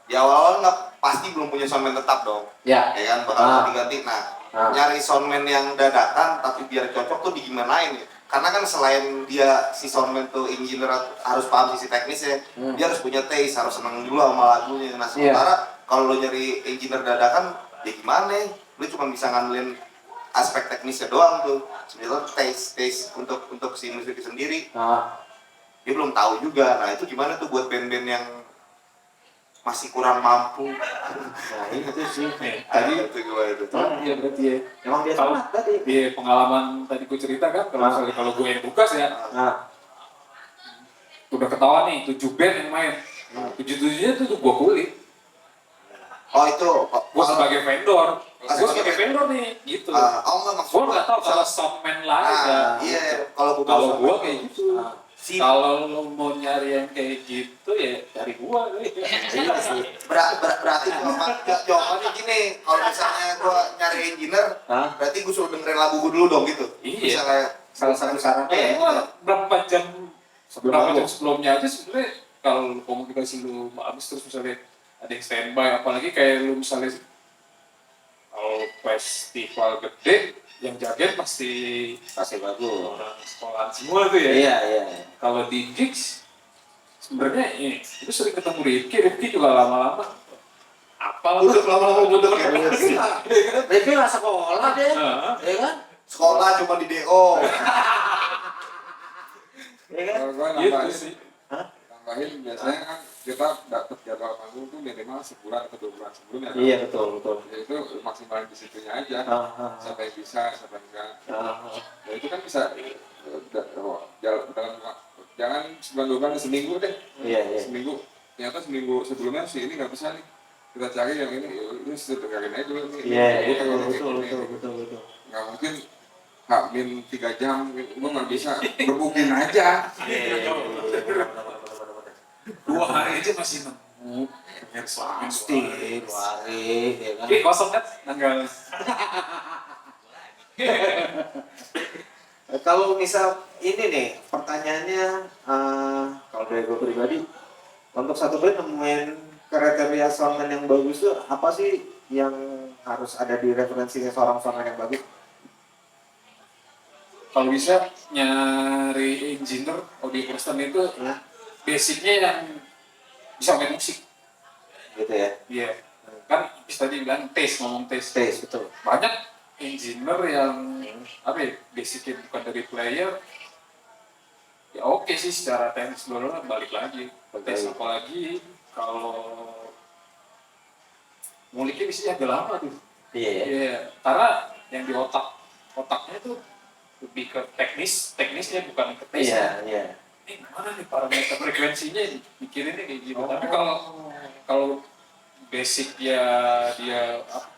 di awal-awal nggak pasti belum punya soundman tetap dong. Ya. Ya kan bakal Ah. ganti-ganti. Nah Ah. nyari soundman yang dadakan tapi biar cocok tuh digimanain ya. Karena kan selain dia si soundman tuh engineer harus paham sisi teknisnya, dia harus punya taste, harus seneng dulu sama lagunya. Nah sementara kalau lo nyari engineer dadakan, ya gimana? Lo cuma bisa ngandelin aspek teknisnya doang tuh. Sebenarnya taste untuk si musik sendiri, Ah, dia belum tahu juga. Nah itu gimana tuh buat band-band yang masih kurang mampu? nah itu sih. Tadi itu gimana tuh? iya berarti ya. Emang dia Kalau- semangat tadi. Di pengalaman tadi gue cerita kan, kalau misalnya kalau gue yang tugas ya, Nah, udah ketahuan nih 7 band yang main. 7-7-nya tuh gue kulik. Oh itu, Gue sebagai vendor. Gue sebagai sebagai vendor nih, gitu. oh enggak maksud Gue nggak tahu kalau soundman lain ya. iya, kalau gue Kalau gue kayak gitu. si Kalau lo mau nyari yang kayak gitu ya dari gua. iya sih. berarti jawabannya gini, kalau misalnya gue nyari engineer, Hah? berarti gue suruh dengerin lagu gue dulu dong gitu. Iya. Misalnya Salah satu syaratnya ya. Berapa jam Sebelum sebelumnya aja sebenarnya kalau komunikasi lu habis terus misalnya ada yang standby, apalagi kayak lu misalnya kalau festival gede yang jagain pasti Pasti bagus. orang sekolahan semua tuh ya. Iya. Kalau di gigs sebenarnya itu sering ketemu Rifki juga lama-lama apal lama-lama budek ya. Rifki nggak sekolah deh, Nah, ya kan? Sekolah cuma di DO. Ya kan? Kalau gue gitu nambahin, sih. nambahin biasanya kan kita dapat jadwal manggung tuh minimal sebulan atau 2 bulan sebelumnya. Iya betul betul. Ya, itu maksimalin di situnya aja. Siapa yang bisa, siapa yang enggak. Nah itu kan bisa jangan sebulan 2 bulan, seminggu deh. Iya. Seminggu. Ternyata seminggu sebelumnya si ini nggak bisa nih. Kita cari yang ini dengerin aja dulu nih. Iya Betul. Nggak mungkin min 3 jam, gue nggak bisa berbukin aja. Dua hari aja masih nemu. Pasti 2 hari ya kan. Oke, kosong kan? Tanggal. Kalau misal ini nih pertanyaannya, kalau dari gue pribadi, untuk satu band nemuin kriteria soundman yang bagus tuh apa sih yang harus ada di referensinya seorang soundman yang bagus? Kalau bisa nyari engineer audio person itu basicnya yang bisa main musik. Gitu ya? Iya. Kan bisa tadi bilang ngomong taste. Taste, betul. Banyak engineer yang apa ya, basicnya bukan dari player. Ya oke sih secara teknis dulu balik lagi. Tes apalagi kalau nguliknya bisa agak lama tuh. Iya. Karena yang di otaknya tuh lebih ke teknisnya bukan ke tes. Iya. Ini mana nih parameter frekuensinya mikirinnya kayak gitu. Tapi kalau basic dia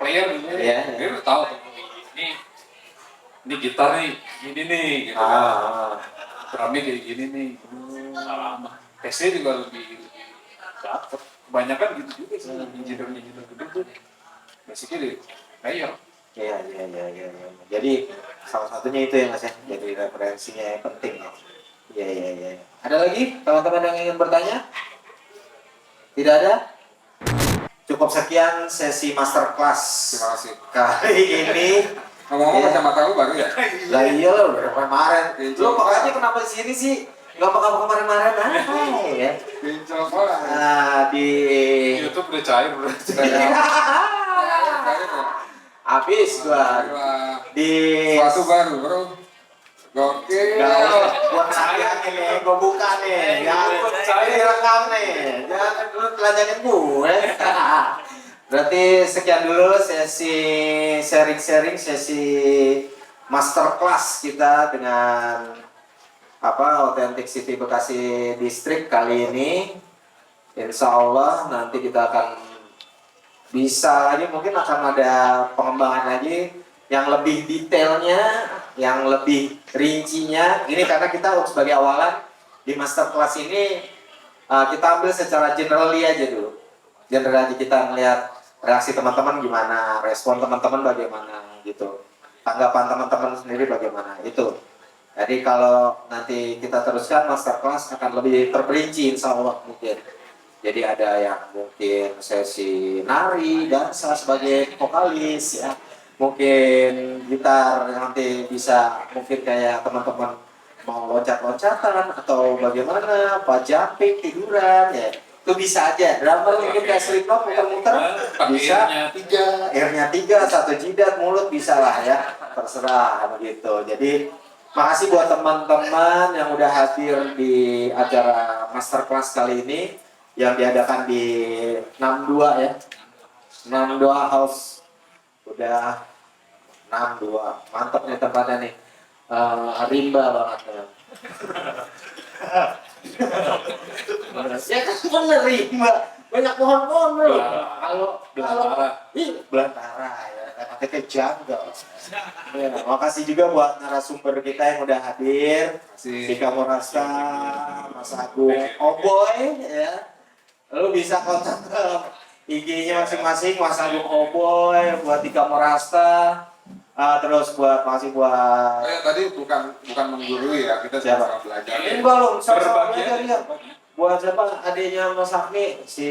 player gitu, dia udah tahu tuh ini gitar nih, gini nih gitu. Drumnya kayak gini nih. Lama. Tesnya juga lebih dapet. Kebanyakan gitu juga sih, engineer gede tuh. Basicnya di player. Iya. Jadi salah satunya itu ya Mas ya, jadi referensinya yang penting ya. Iya. Ada lagi teman-teman yang ingin bertanya? Tidak ada? Cukup sekian sesi masterclass Terima kasih. kali ini. Ngomong-ngomong kacamata lu baru ya? Lah iya lo udah kemarin. Lu makanya kenapa di sini sih? Nggak pakai kemarin-kemarin ya. Pincel banget. Di YouTube udah cair bro. habis gua di Suatu baru bro. Gokil. buat saya nih, gua buka nih. Jangan direkam nih. Jangan dulu telanjangin gue. Berarti sekian dulu sesi sharing-sharing, sesi masterclass kita dengan Authentic City Bekasi District kali ini. Insya Allah nanti kita akan bisa lagi, mungkin akan ada pengembangan lagi yang lebih detailnya, yang lebih rincinya. Ini karena kita sebagai awalan di masterclass ini kita ambil secara generally aja dulu. General aja kita ngelihat reaksi teman-teman gimana, respon teman-teman bagaimana gitu, tanggapan teman-teman sendiri bagaimana itu. Jadi kalau nanti kita teruskan masterclass akan lebih terperinci insya Allah mungkin. Jadi ada yang mungkin sesi nari, dansa sebagai vokalis ya. Mungkin gitar nanti bisa mungkin kayak teman-teman mau loncat-loncatan atau bagaimana, jumping, tiduran ya. Itu bisa aja. Drummer mungkin kayak Slipknot muter-muter bisa. Airnya 3, 1 jidat, mulut bisa lah ya. Terserah begitu. Jadi makasih buat teman-teman yang udah hadir di acara masterclass kali ini yang diadakan di 62 ya. 62 House. Udah 62. Mantap nih tempatnya nih. Rimba banget ya. Ya kan bener rimba. Banyak pohon-pohon bro. Belantara ya. Pakai jungle. Ya, makasih juga buat narasumber kita yang udah hadir. Tika Morasta, Mas Agung, Oboy ya. Lu bisa kontak ke IG-nya masing-masing, Mas Agung Oboy, buat Tika Morasta. Terus makasih buat Tadi bukan menggurui ya, kita sama belajar. Enggak loh, sama belajar ya. Buat siapa adiknya Mas Akmi, si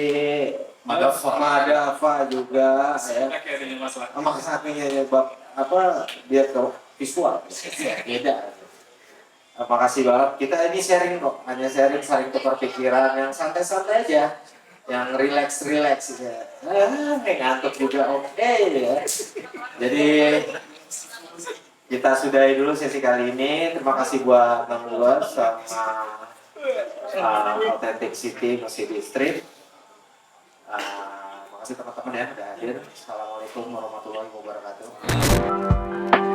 Madava juga ya. Mas Akminya ya, dia ke visual, beda. Makasih banget. Kita ini sharing kok, hanya sharing, saling tukar pikiran yang santai-santai aja, yang relax ya. Ngantuk juga oke ya. Jadi kita sudahi dulu sesi kali ini. Terima kasih buat Bang Luas sama Authentic City masih di stream. Makasih teman-teman ya udah hadir. Assalamualaikum warahmatullahi wabarakatuh.